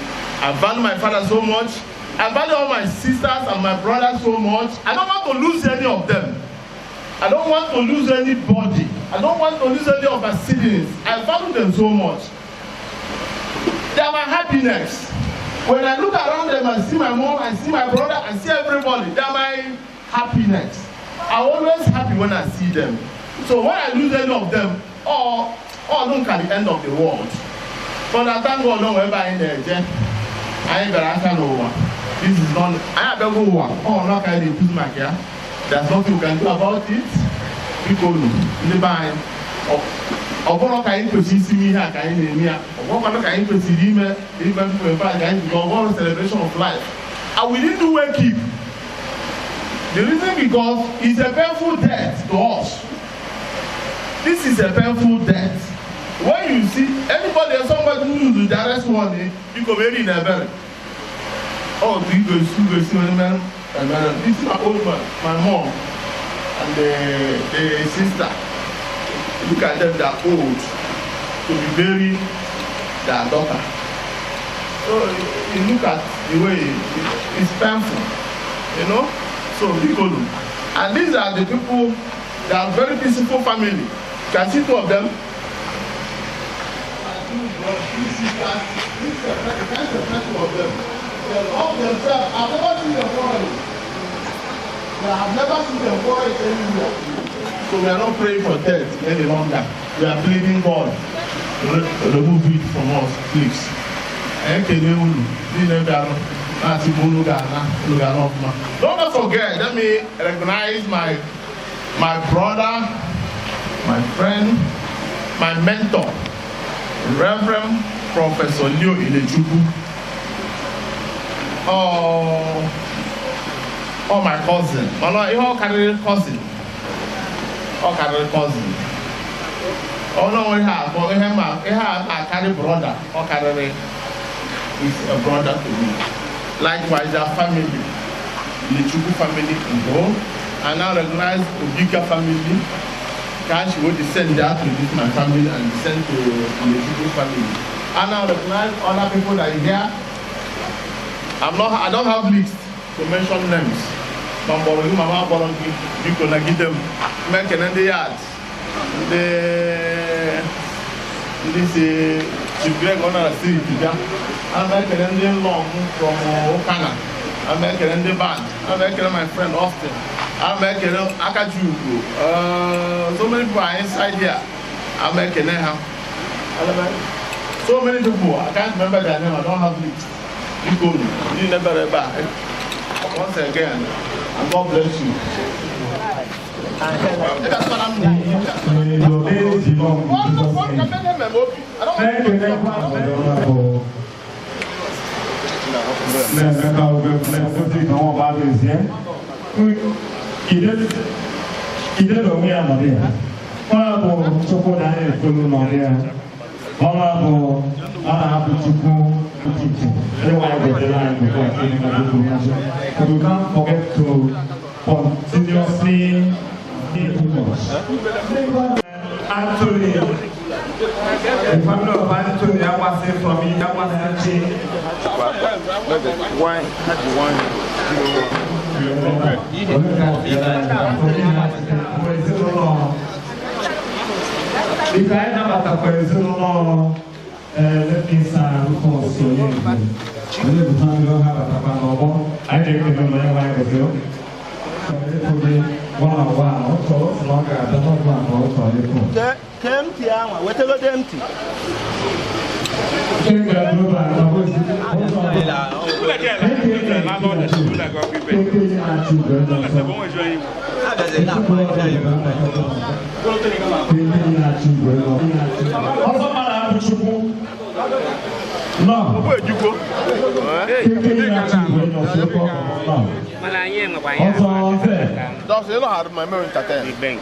I value my father so much. I value all my sisters and my brothers so much. I don't want to lose any of them. I don't want to lose anybody. I don't want to lose any of my siblings. I value them so much. They are my happiness. When I look around them, I see my mom, I see my brother, I see everybody. They are my happiness. I'm always happy when I see them. So when I lose any of them, look at the end of the world. But I thank God, no, wherever in there, I ain't gonna answer no one. This is not, I have to go one. Oh, no, I didn't put my care. There's nothing you can do about it. People in the mind. Ọgbọ́n kan yín pèsè sí mi here kan yín ní èmi à ọgbọ́n kan yín pèsè ní ìmẹ̀ ìmẹ̀ fún ẹ̀fà kan yín because one celebration of life and we need to wake up. The reason because it's a painful death to us. This is a painful death. When you see anybody or somebody who lose the direct one, you go very in a very. Oh, do you go see one man? This is my old man, my mom, and the sister. Look at them, they are old to be burying their daughter. So you look at the way it's painful, you know. So people, and these are the people. They are very peaceful family. You can see two of them. This is the two of them. They love themselves. I've never seen them quarrel. I've never seen them quarrel anywhere. So we are not praying for death any longer. We are pleading God to remove it from us, please. Don't forget, let me recognize my brother, my friend, my mentor, Reverend Professor Leo Ilechuku. Oh, my cousin. My cousin. Cousin. Oh no, we have a carry brother. Is a brother to me. Likewise, their family, the Chuku family in home, and now recognize the Bika family. Cash will descend there to visit my family and descend to the Chuku family. And now recognize other people that are here. I don't have lists to mention names. Mama Bolongi, you can give them making in the yard. This is Greg on a street. I'm making the long from Okana. I'm making the band. I'm making my friend Austin. I'm making Akaju. So many people are inside here. I'm making them. So many people, I can't remember their name, I don't have it. You go, you never back. Once again, and God bless you. Your days belong to we can't forget to continuously Anthony, the family of Anthony, I was saying from me, I was Achi. Wine, not the wine. If I never have a question, let me start for so you. I live in the have a tabango. I think you know my wife with you. One, so longer, I don't know one. Empty, what about empty? No. Don't you know how my memory entertain? Bank,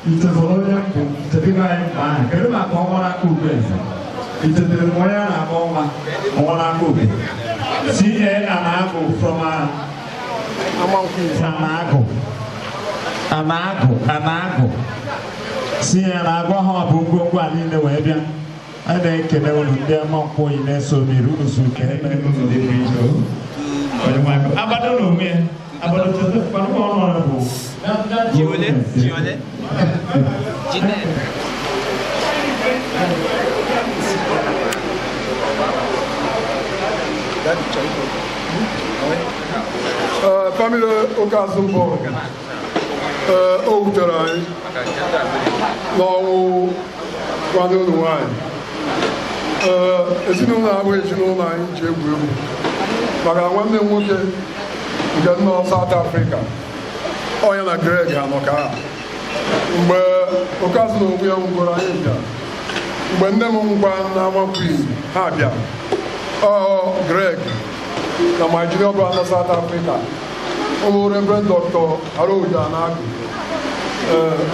It's a volume to be like mine. Get my Mona Cooper. It's a Moyana Mona Cooper. See Anago from Anago. See Anago, how Bungo one in the Webian. And they can only their monk in a so be rules who can make the video. I don't know me. About the honorable. Family Okazumbo, Oakterai, Long Guano Wine. As you know, I wish you know line, Jebu. But I want them working in South Africa. Oh, you're not Greg, I'm okay. But Okazu, we are going to when them on one queen, Habia. Oh, Greg, now my junior brother South Africa. Oh, Reverend Doctor Aroja Nagu.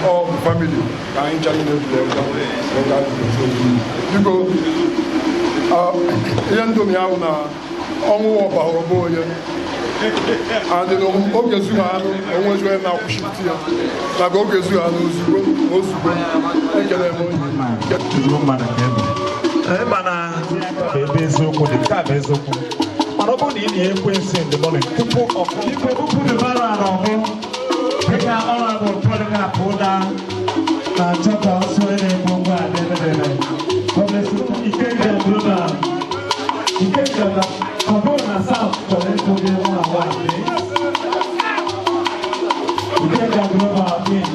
All the family. I ain't telling you to go. Yantomiauna, Omo Baroboya. And the Ogesuano, always went out to shift here. Like Ogesuano, most get to the man again. Emana, baby, so could the cabin. I don't need the influence in the morning. People who put the banner on him, take out honorable product pull down, and chop out sweating and bomb at the end of the night. God bless you. He came down to the he came down Kabona South for them to be one of our days. He came down to our things.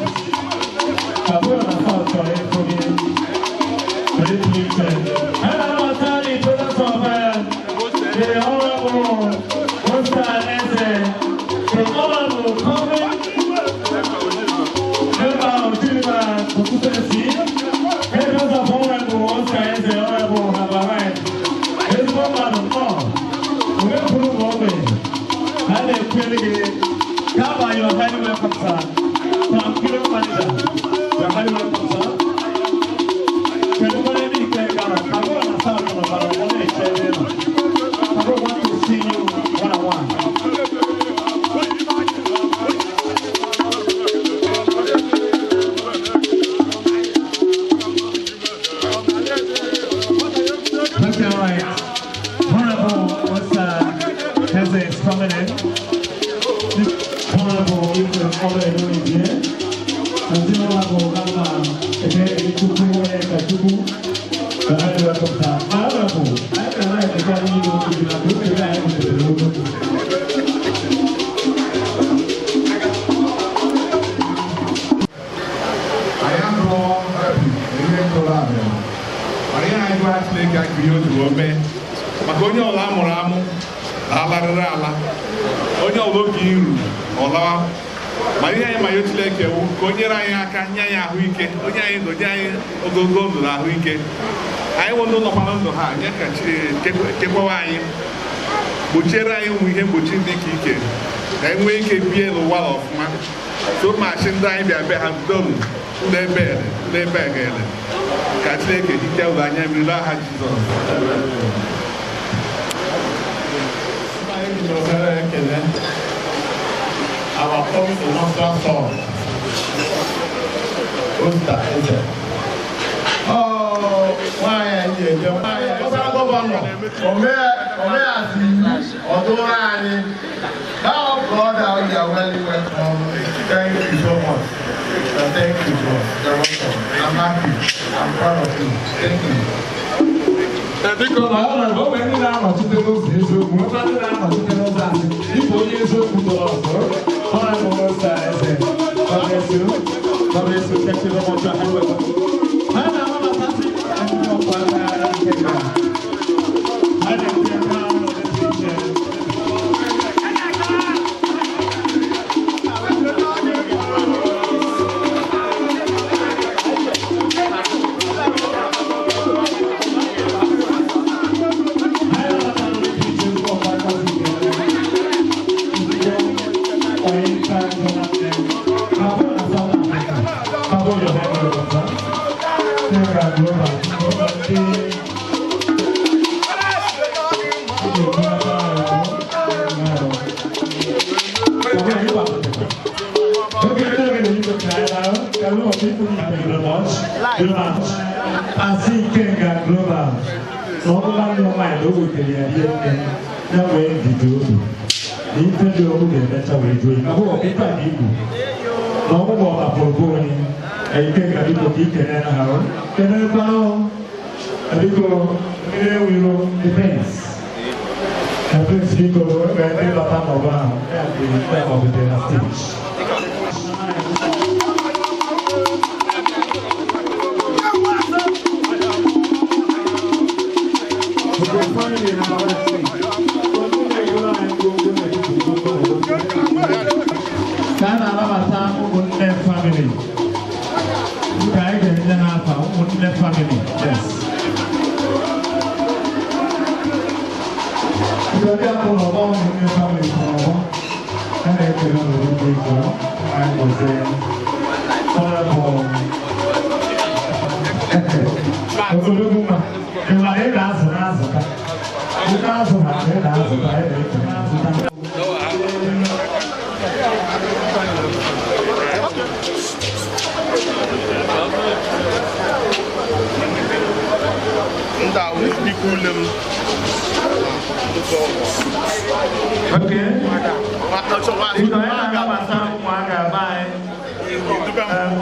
Kabona South for them to be and I'm telling you, presence of the honorable Mr. Eze, the honorable comment, member of Geneva constituency, members of honorable Mr. Eze, honorable Habarai, this woman of God, we will put him over, and they clearly come by your very welcome, sir.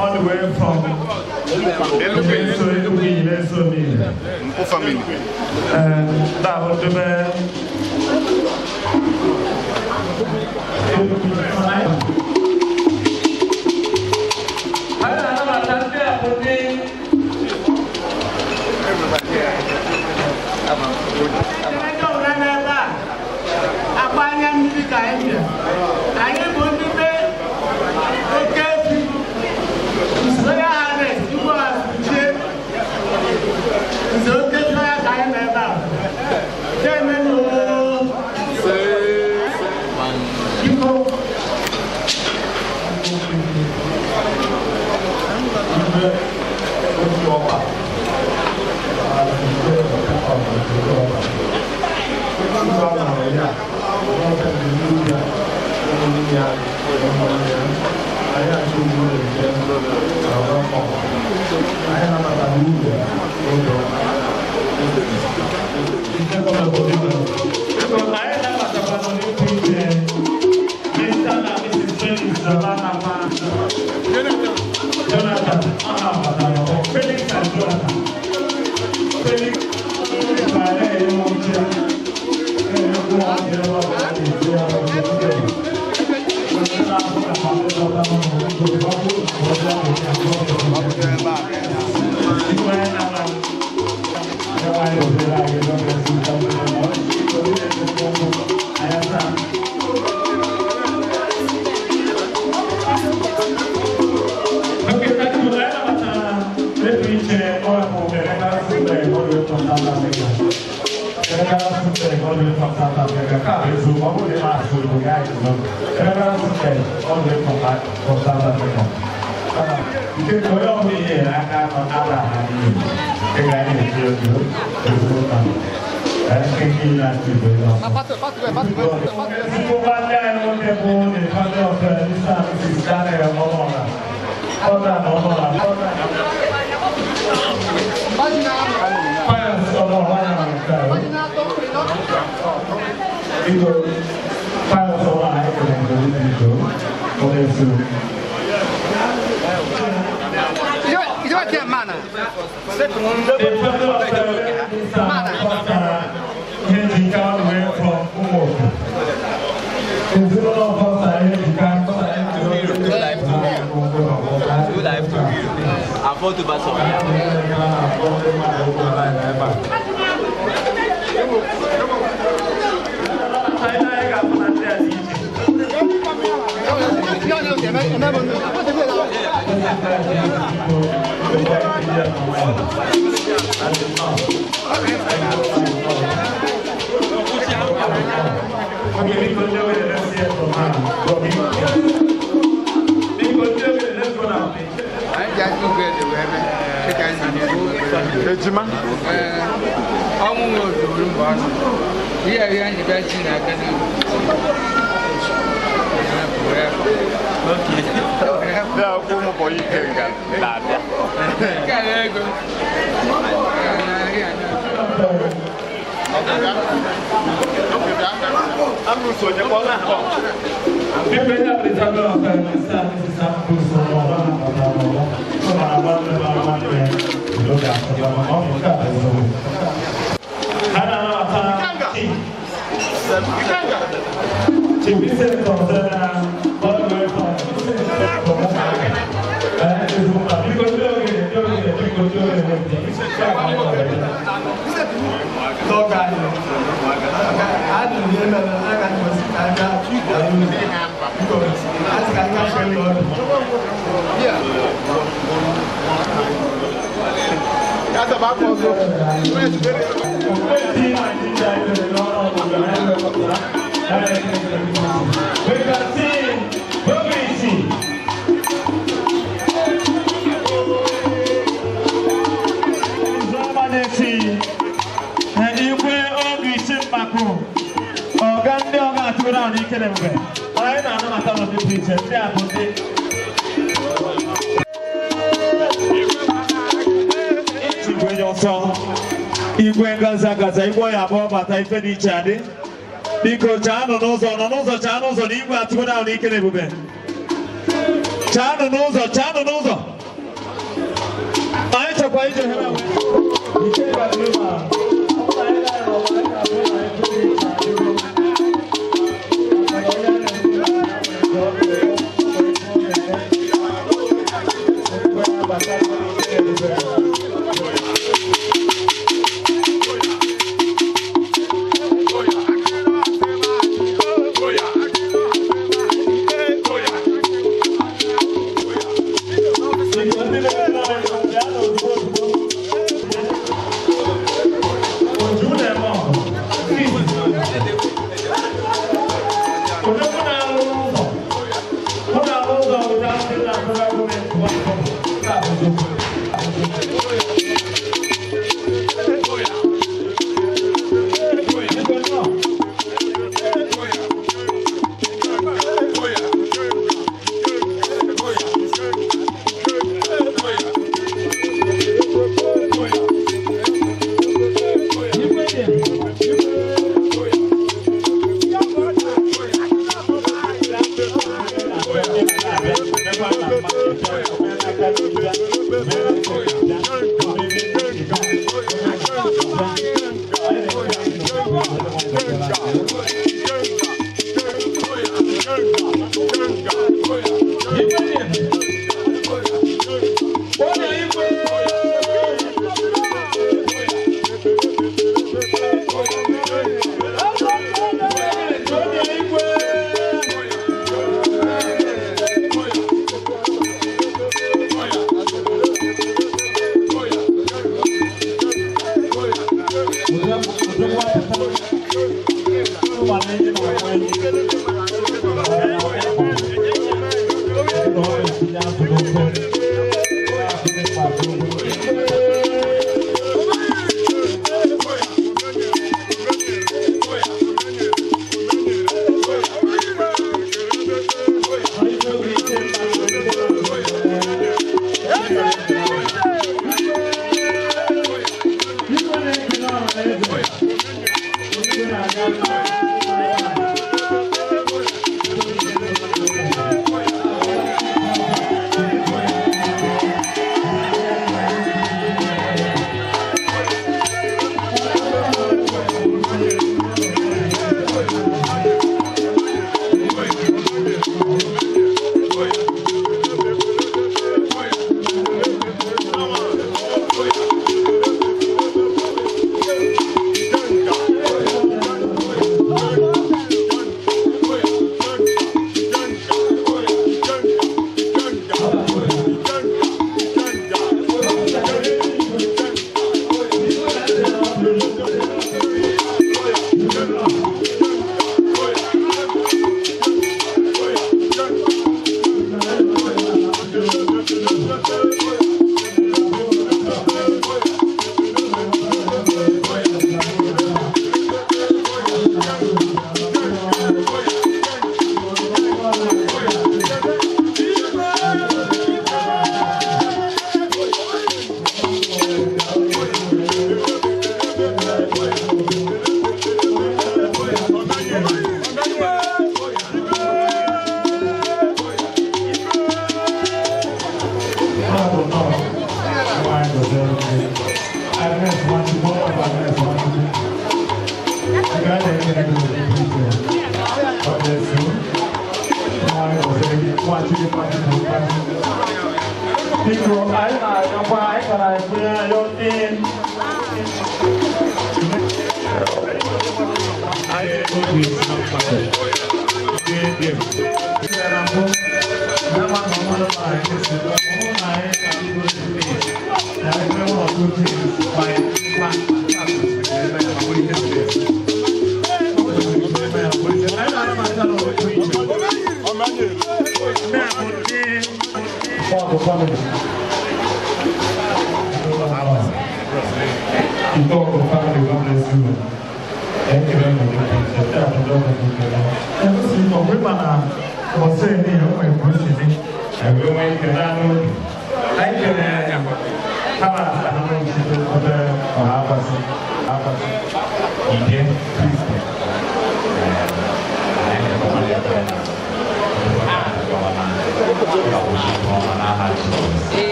All the way from family. That was the man. Amen.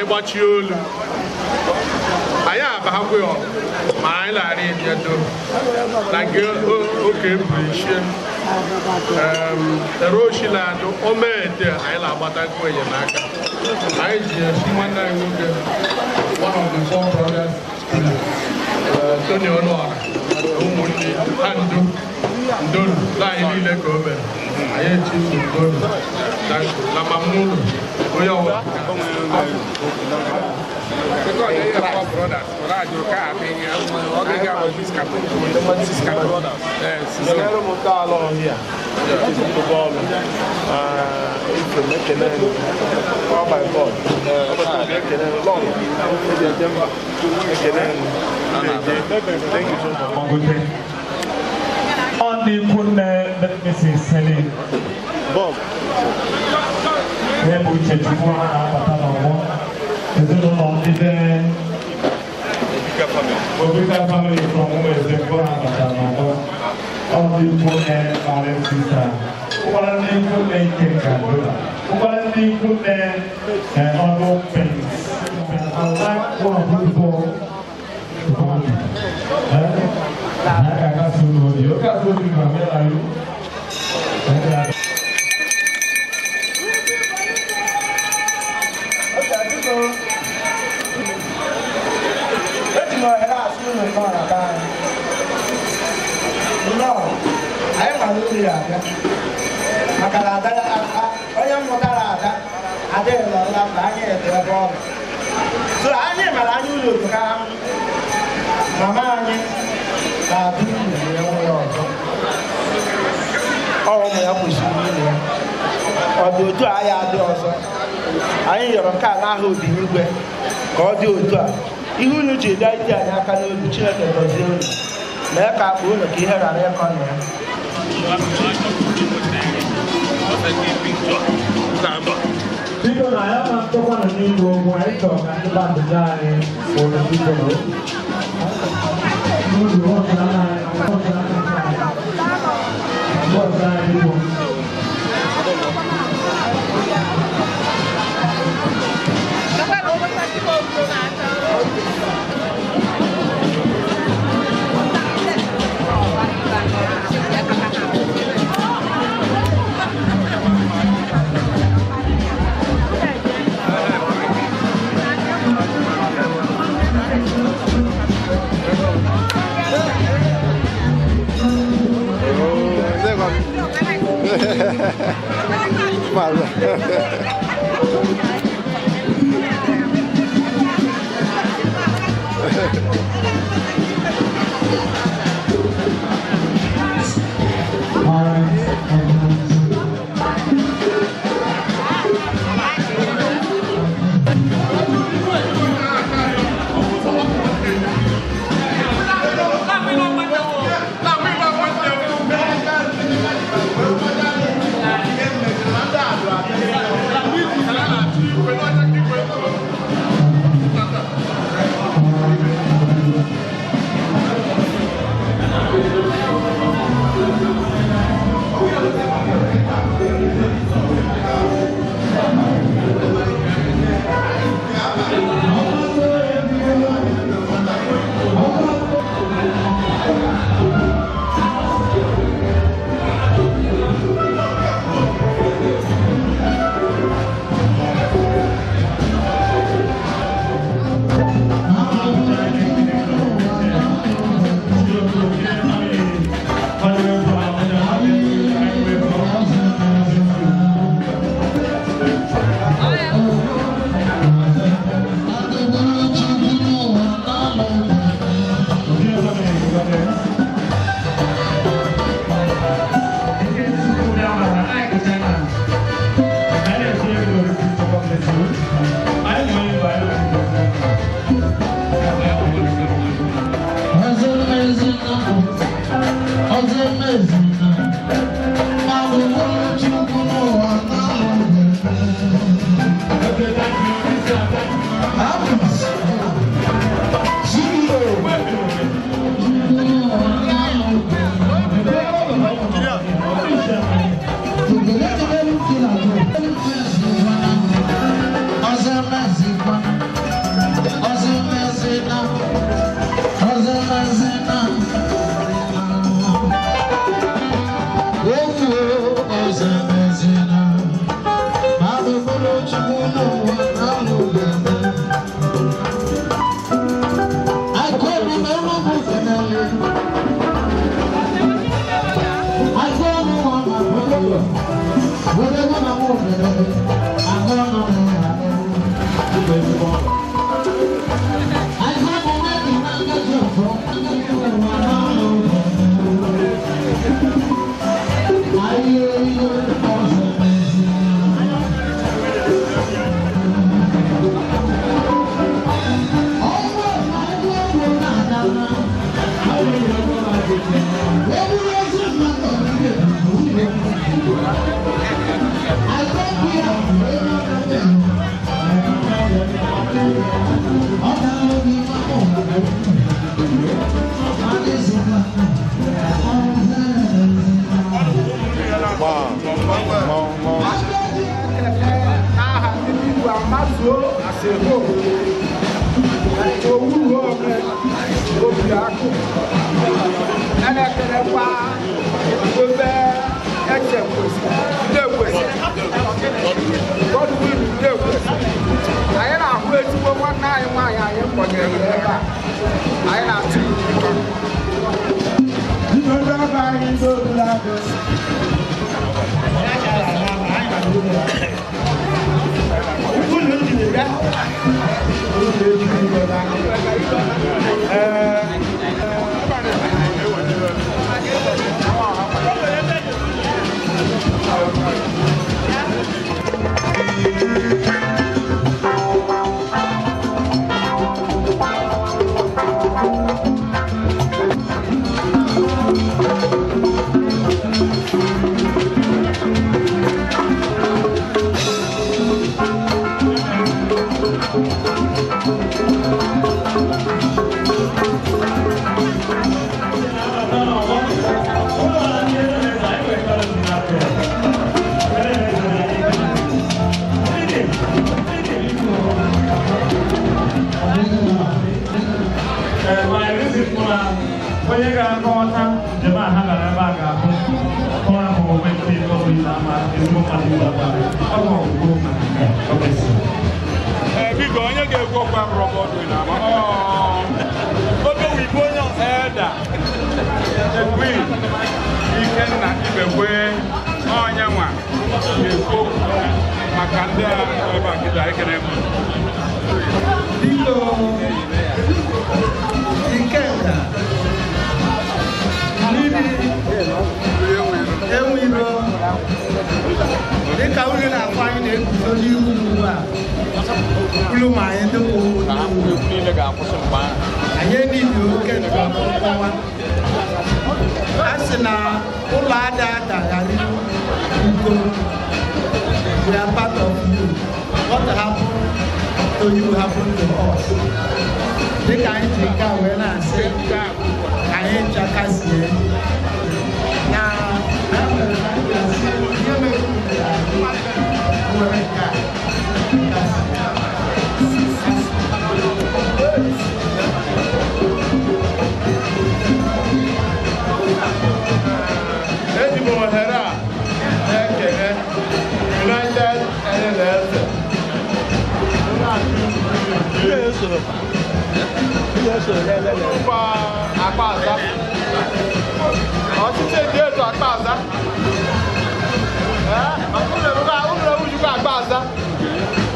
anyị gbachie olu anyị abahakwe ma anyị lara ejedo na nke oke eburu ichie erochiladụ omede anyị na-agbatakwu enyemaka anyị ji esi nwanne anyị nwoke one of the four brothers Tony Onuora ụmụnne ha ndolu anyị niile ka o mere anyị echifu ndolu na mamụlụ onye ọwụwa On the Mrs. Helen Bob. Ihebuche Chukwuka na-abata n'ọgbọ ezinụlọ ndị Obika family from Umeze Kwara na-abata n'ọgbọ ndị ikwu na-ekpari sista ụkwara ndị ikwu na-ike Kaduna ụkwara ndị ikwu na-ọdụ pens I like one of these people Mama anyị na-adị n'ụlọ ya nwere ọzọ. Ọ ụmụ ya kwesịrị ile ya. Ọ dị otu a ya adị ọzọ. Anyị yọrọ nke a n'aha Obinigwe ka ọ dị otu a. Ihe unu ji ede ite anyị aka n'obi Chineke gọzie unu. Mee ka akpa unu ka ihe ghara ịkọ na ya. Biko na ya na-atọkwa na n'igwe ogwu anyị chọrọ ka ndị bandụja anyị kpọrọ biko na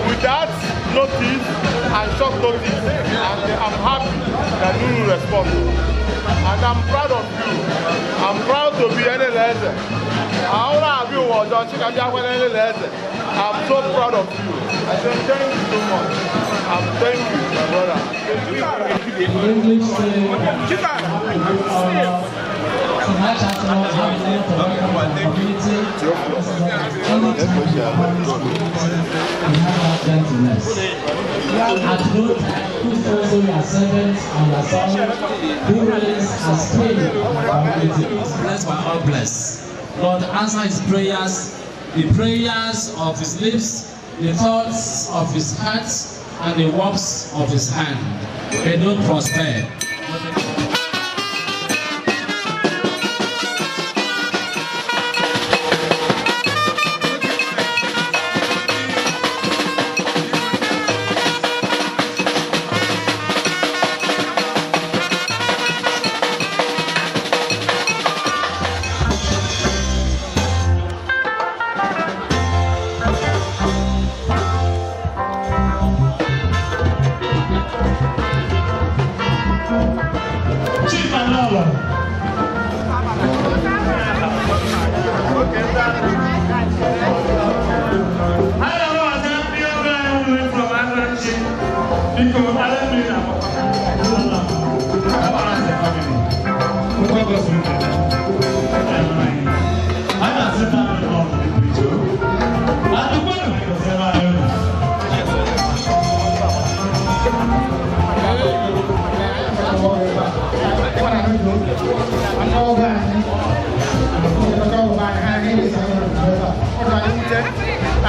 With that notice and short notice, and I'm happy that you will respond. And I'm proud of you. I'm proud to be any lesson. I'm so proud of you. I say thank you so much. Thank you, my brother. At no time, who also your servants and your sons, who reigns as king of blessed by all blessed. Lord, answer his prayers, the prayers of his lips, the thoughts of his heart, and the works of his hand. They don't prosper.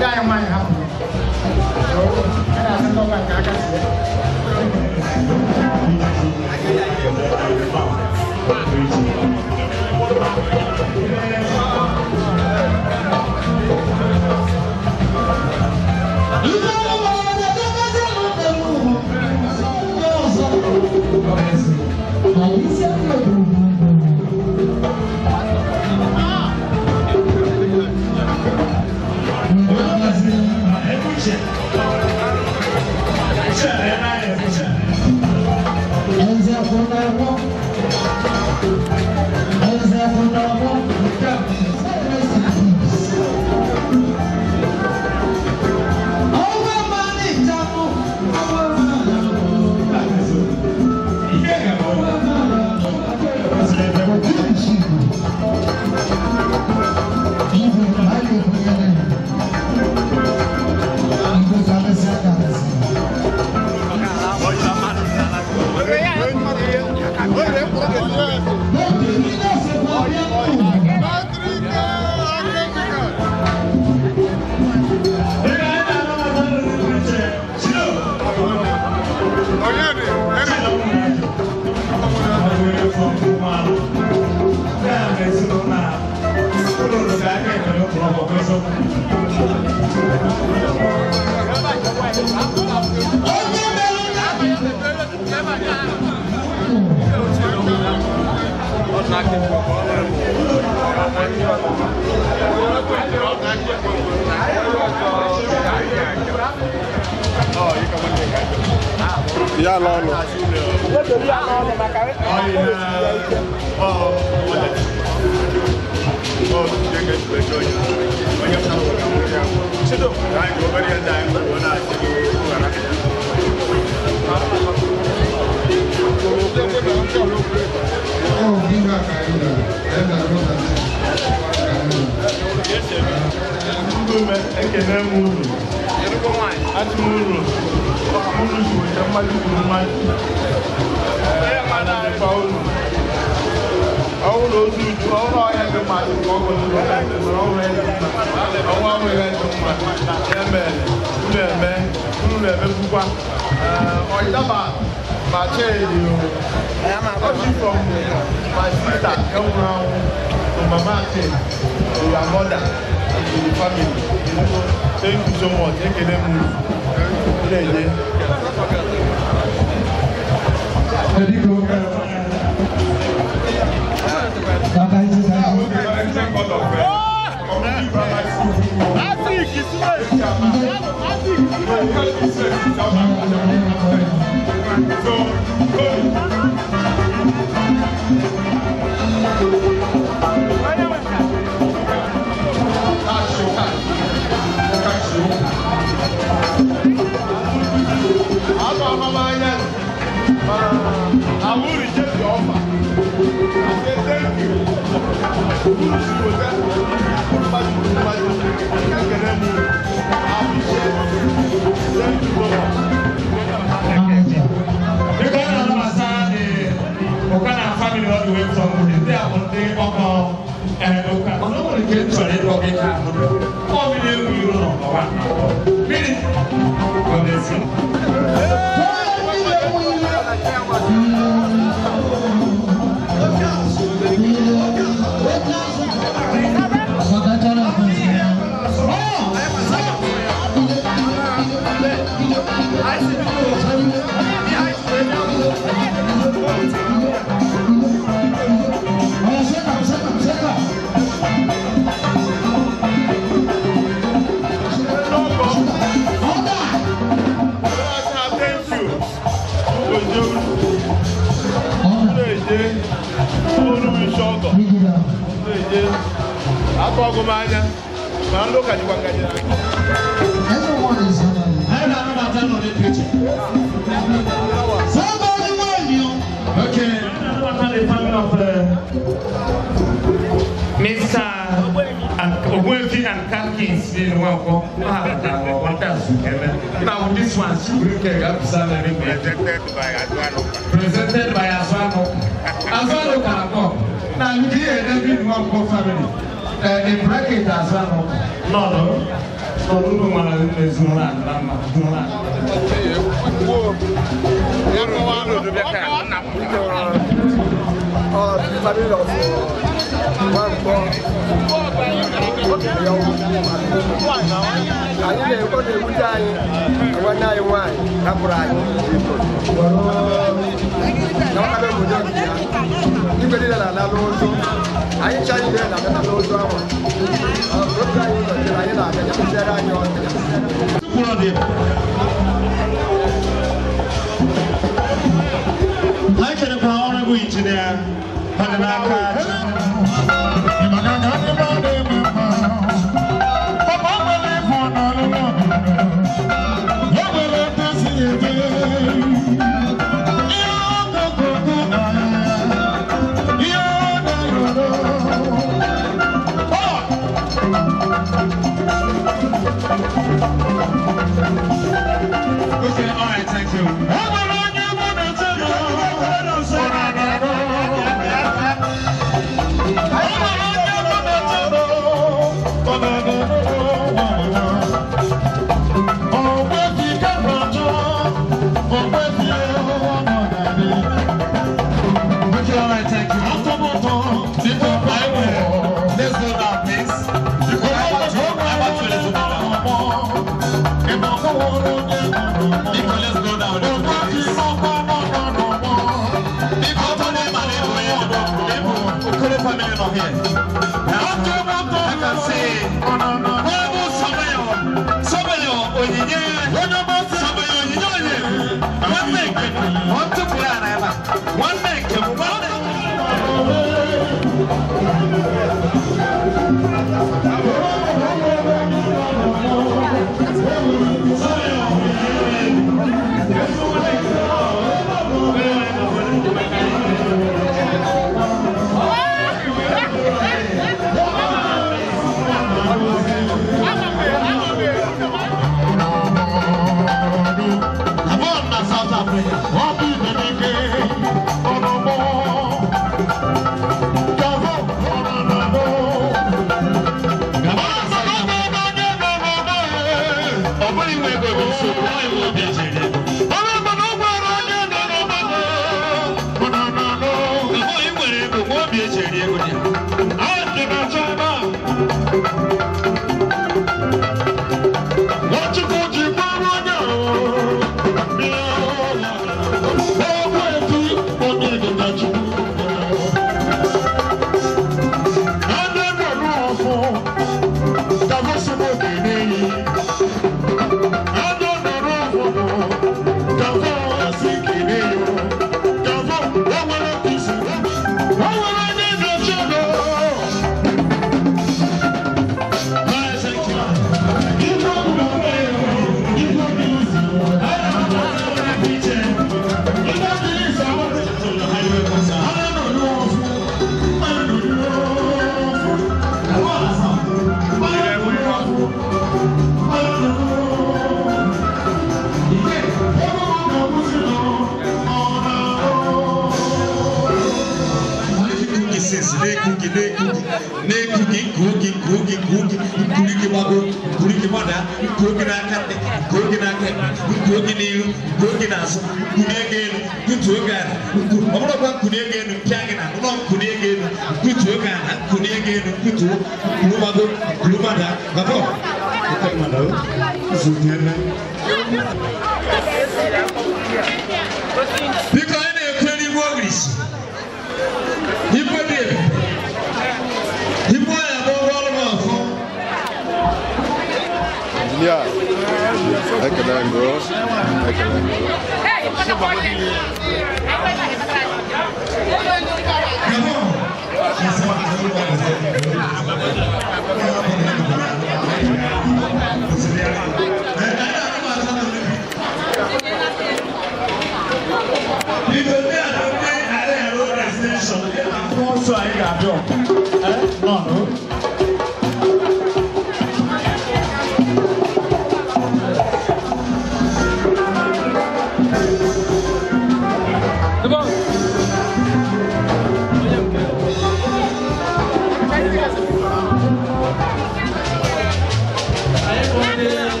guy might happen. And I said, "Oh, I can't see Yeah, no. Thank you so much. I will reject the offer. I say thank you. Thank you so much. You can understand the Okana family all the way from they are on the Okana and Okana. Nobody came to it or get out. 4 million euro number one. Meaning, on the scene. Everyone is somebody wave you. Okay, the family of Mr. Obuefi and Katkins in one now this one presented by Aswano. Aswano can come. Now you hear every one family. break it as well. No. So we don't want to do that. Okay, all right, thank you.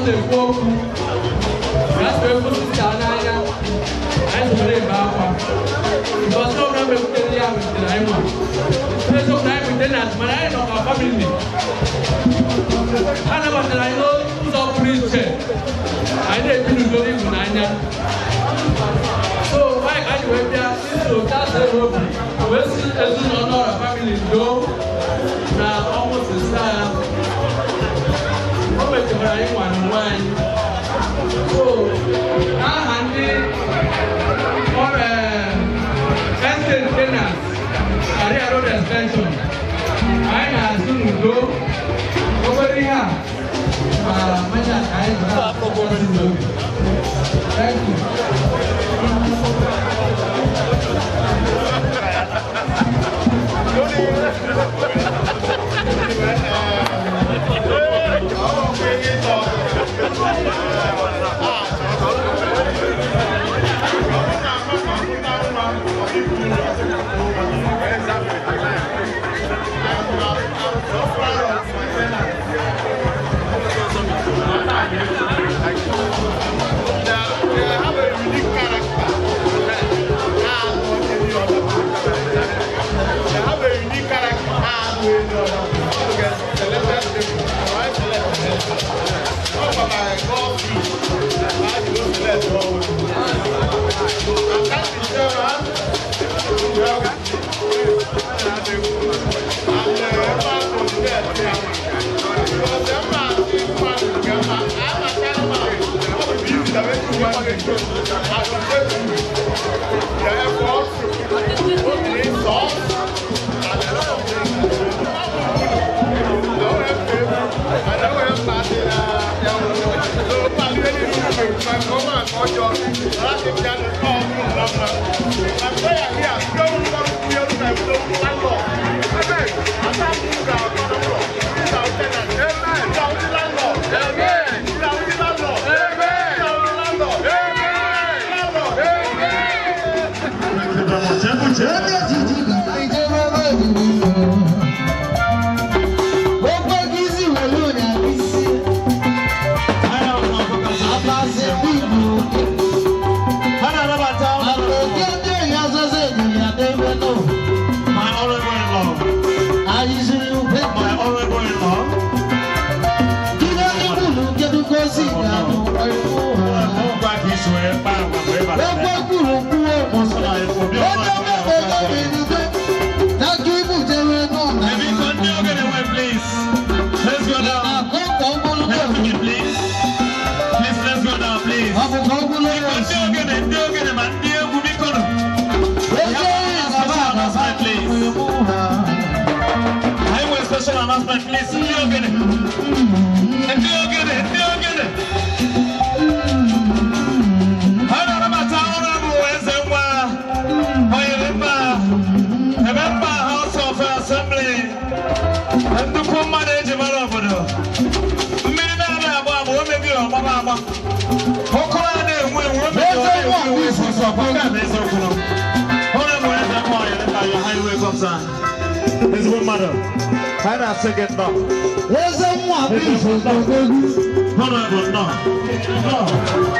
the folk, that's where we sit down and play Baba. Because no one will tell you with the Lima. There's no time with the Nats, but I know our family. I know what I know, so preacher. I didn't do the Nanya. So, why can't you have to start the road? We'll see as soon as our family go. Now, almost the time. How much of I want? So, now, Handy, or extension tenants, career road extension. I know soon go over here. Thank you. His good mother. And I second no. There's a one piece of Honorable no. No.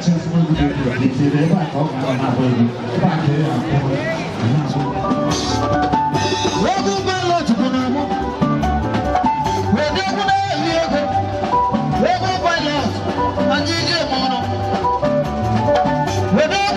chance for you to get to the back of my baby. Back here, welcome back to Panama. We're going to welcome back, and you get mono. We're going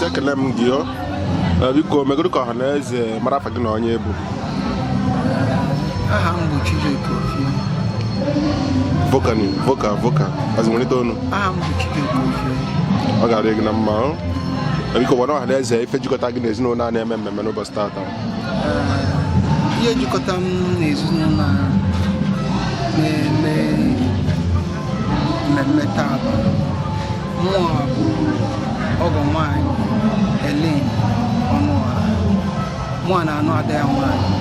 ekele m gị biko megoro ka ọha na eze mara afa gị na onye bụ. Aha m bụ Chijioke voka azụmalite ọnụ. Aha m bụ Chijioke ọ ga-adị gị na mma. Biko gwana ọha na eze ife jikọta gị n'ezinụlọ a na-eme mmemme n'ụbọchị taata. Ihe jikọta m n'ezinụlọ na-eme mmemme taa bụ mmụọ bụ ọgọ nwanyị Helen Onuora, mụọ na anụ ada ya nwanyị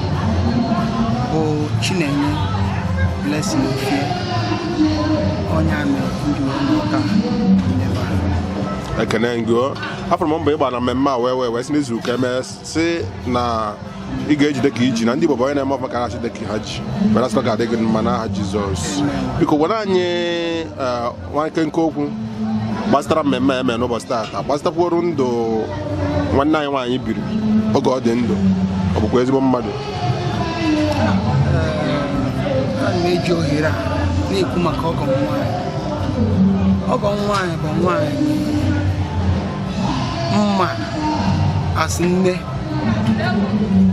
bụ Chinenye Blessing Ofie, onye amị ndị ụmụta ebe a. Ekene gị afọrọ m mbọ ịgba na mmemme a wee si n'izu ụka eme si na ị ga-ejide ka iji na ndị Igbo bụ onye na-eme ọfa ka na-achị dịka ha ji mana sọ ga-adị gị mma n'aha Jizọs. Biko gwara anyị nwa nkenke okwu gbasara mmemme eme n'ụbọchị taata, gbasatakwuru ndụ nwanne anyị nwaanyị biri oge ọ dị ndụ, ọ bụkwa ezigbo mmadụ. A na-eji ohere a na-ekwu maka ọgọ nwaanyị. Ọgọ nwaanyị bụ nwaanyị mma asị nne,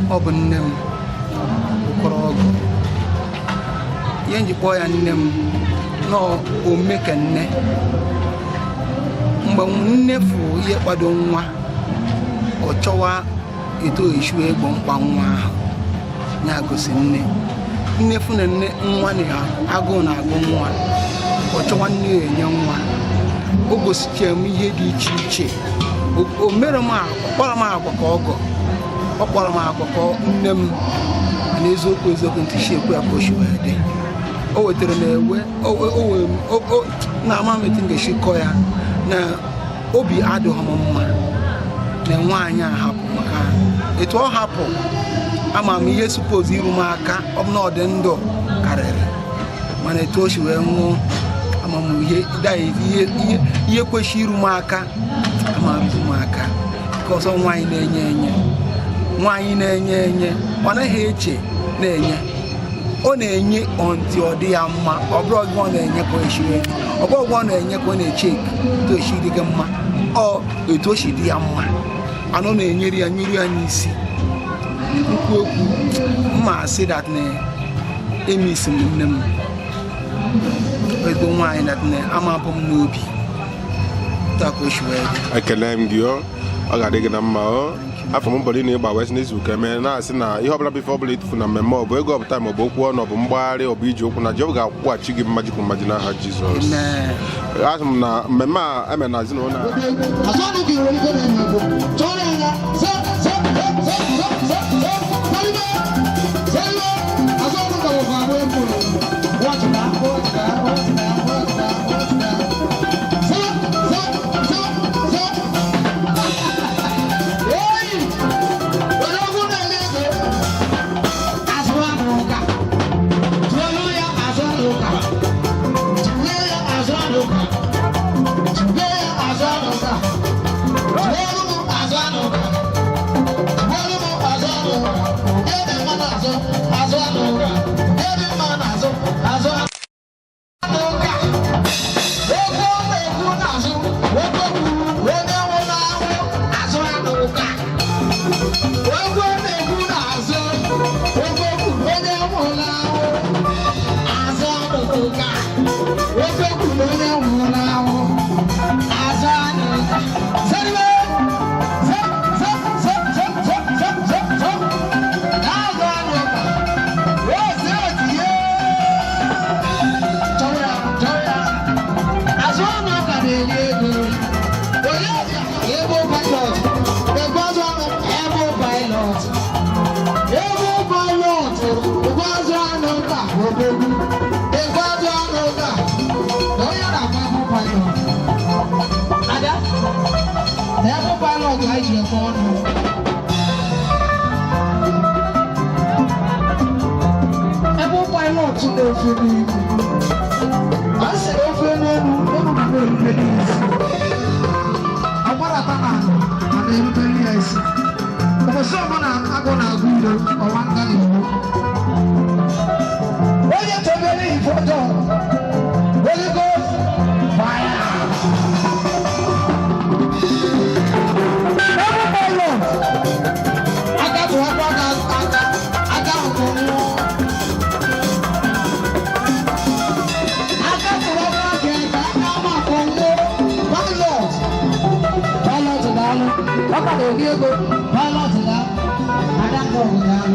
ọ bụ nne m kọrọ ọgọ. Ihe njikpọ ya nne m na omeke nne. Mgbe nne fụ ihe kpado nwa, ọ chọwa eto eshu egbo mkpa nwa ahụ ya gosi nne fụ na nne nwa na agụụ na-agụ nwa, ọ chọwa nne enye nwa. O gosicha m ihe dị iche iche. O mere m kpọrọ m agwa ka ọgọ, ọ kpọrọ m agwa ka nne m n'eziokwu ntị shi ekwe ya ka o shi wee dị. O wetara na ewe na ama m etu m ga-esi kọ ya na obi adịghị m mma na nwaanyị a hapụ, maka etu ọ hapụ ama m ihe suppose iru m aka ọ bụ na ọ dị ndụ karịrị, mana etu o si wee nwụọ ama m ihe kwesịrị iru m aka ama m iru m aka. Ka ọzọ nwaanyị na-enye ọ naghị eche na-enye, ọ na-enye ọntị ọ dị ya mma. Ọ bụrụ ọgụ ọ na-enye ka o shiri, ọ bụrụ ọgụ ọ na-enye ka ọ na-eche etu o shiri gị mma, ọ etu o si dị ya mma. Anọ na-enyere ya nyere ya n'isi. Nkwu okwu mma asị dat na emisi m nne m edo nwaanyị dat na amabụ m n'obi taa ka o shi wee dị. Ekele m gị ọ ga-adị gị na mma. Afọ m mbọrọ ị na-ịgba wee si n'izu ụka eme na-asị na ihe ọbụla bụ ife ọbụla ịtụfu na mmemme ọ bụ ego ọbụta ma ọ bụ okwu ọnụ, ọ bụ mgbagharị, ọ bụ iji okwu na Jehova ga-akwụghachi gị mmajikwu mmaji n'aha Jizọs. Asị m na mmemme a eme na ezinụlọ Therefore, by Lord, I hear for you. Every pilot to the film. I said, over I'm and everybody else. But someone I'm going to agree or one guy. When you tell me for the Holy Ghost, fire. I got to have one. I got one. Apa do dia go? Pilot dah. Ada kau dah.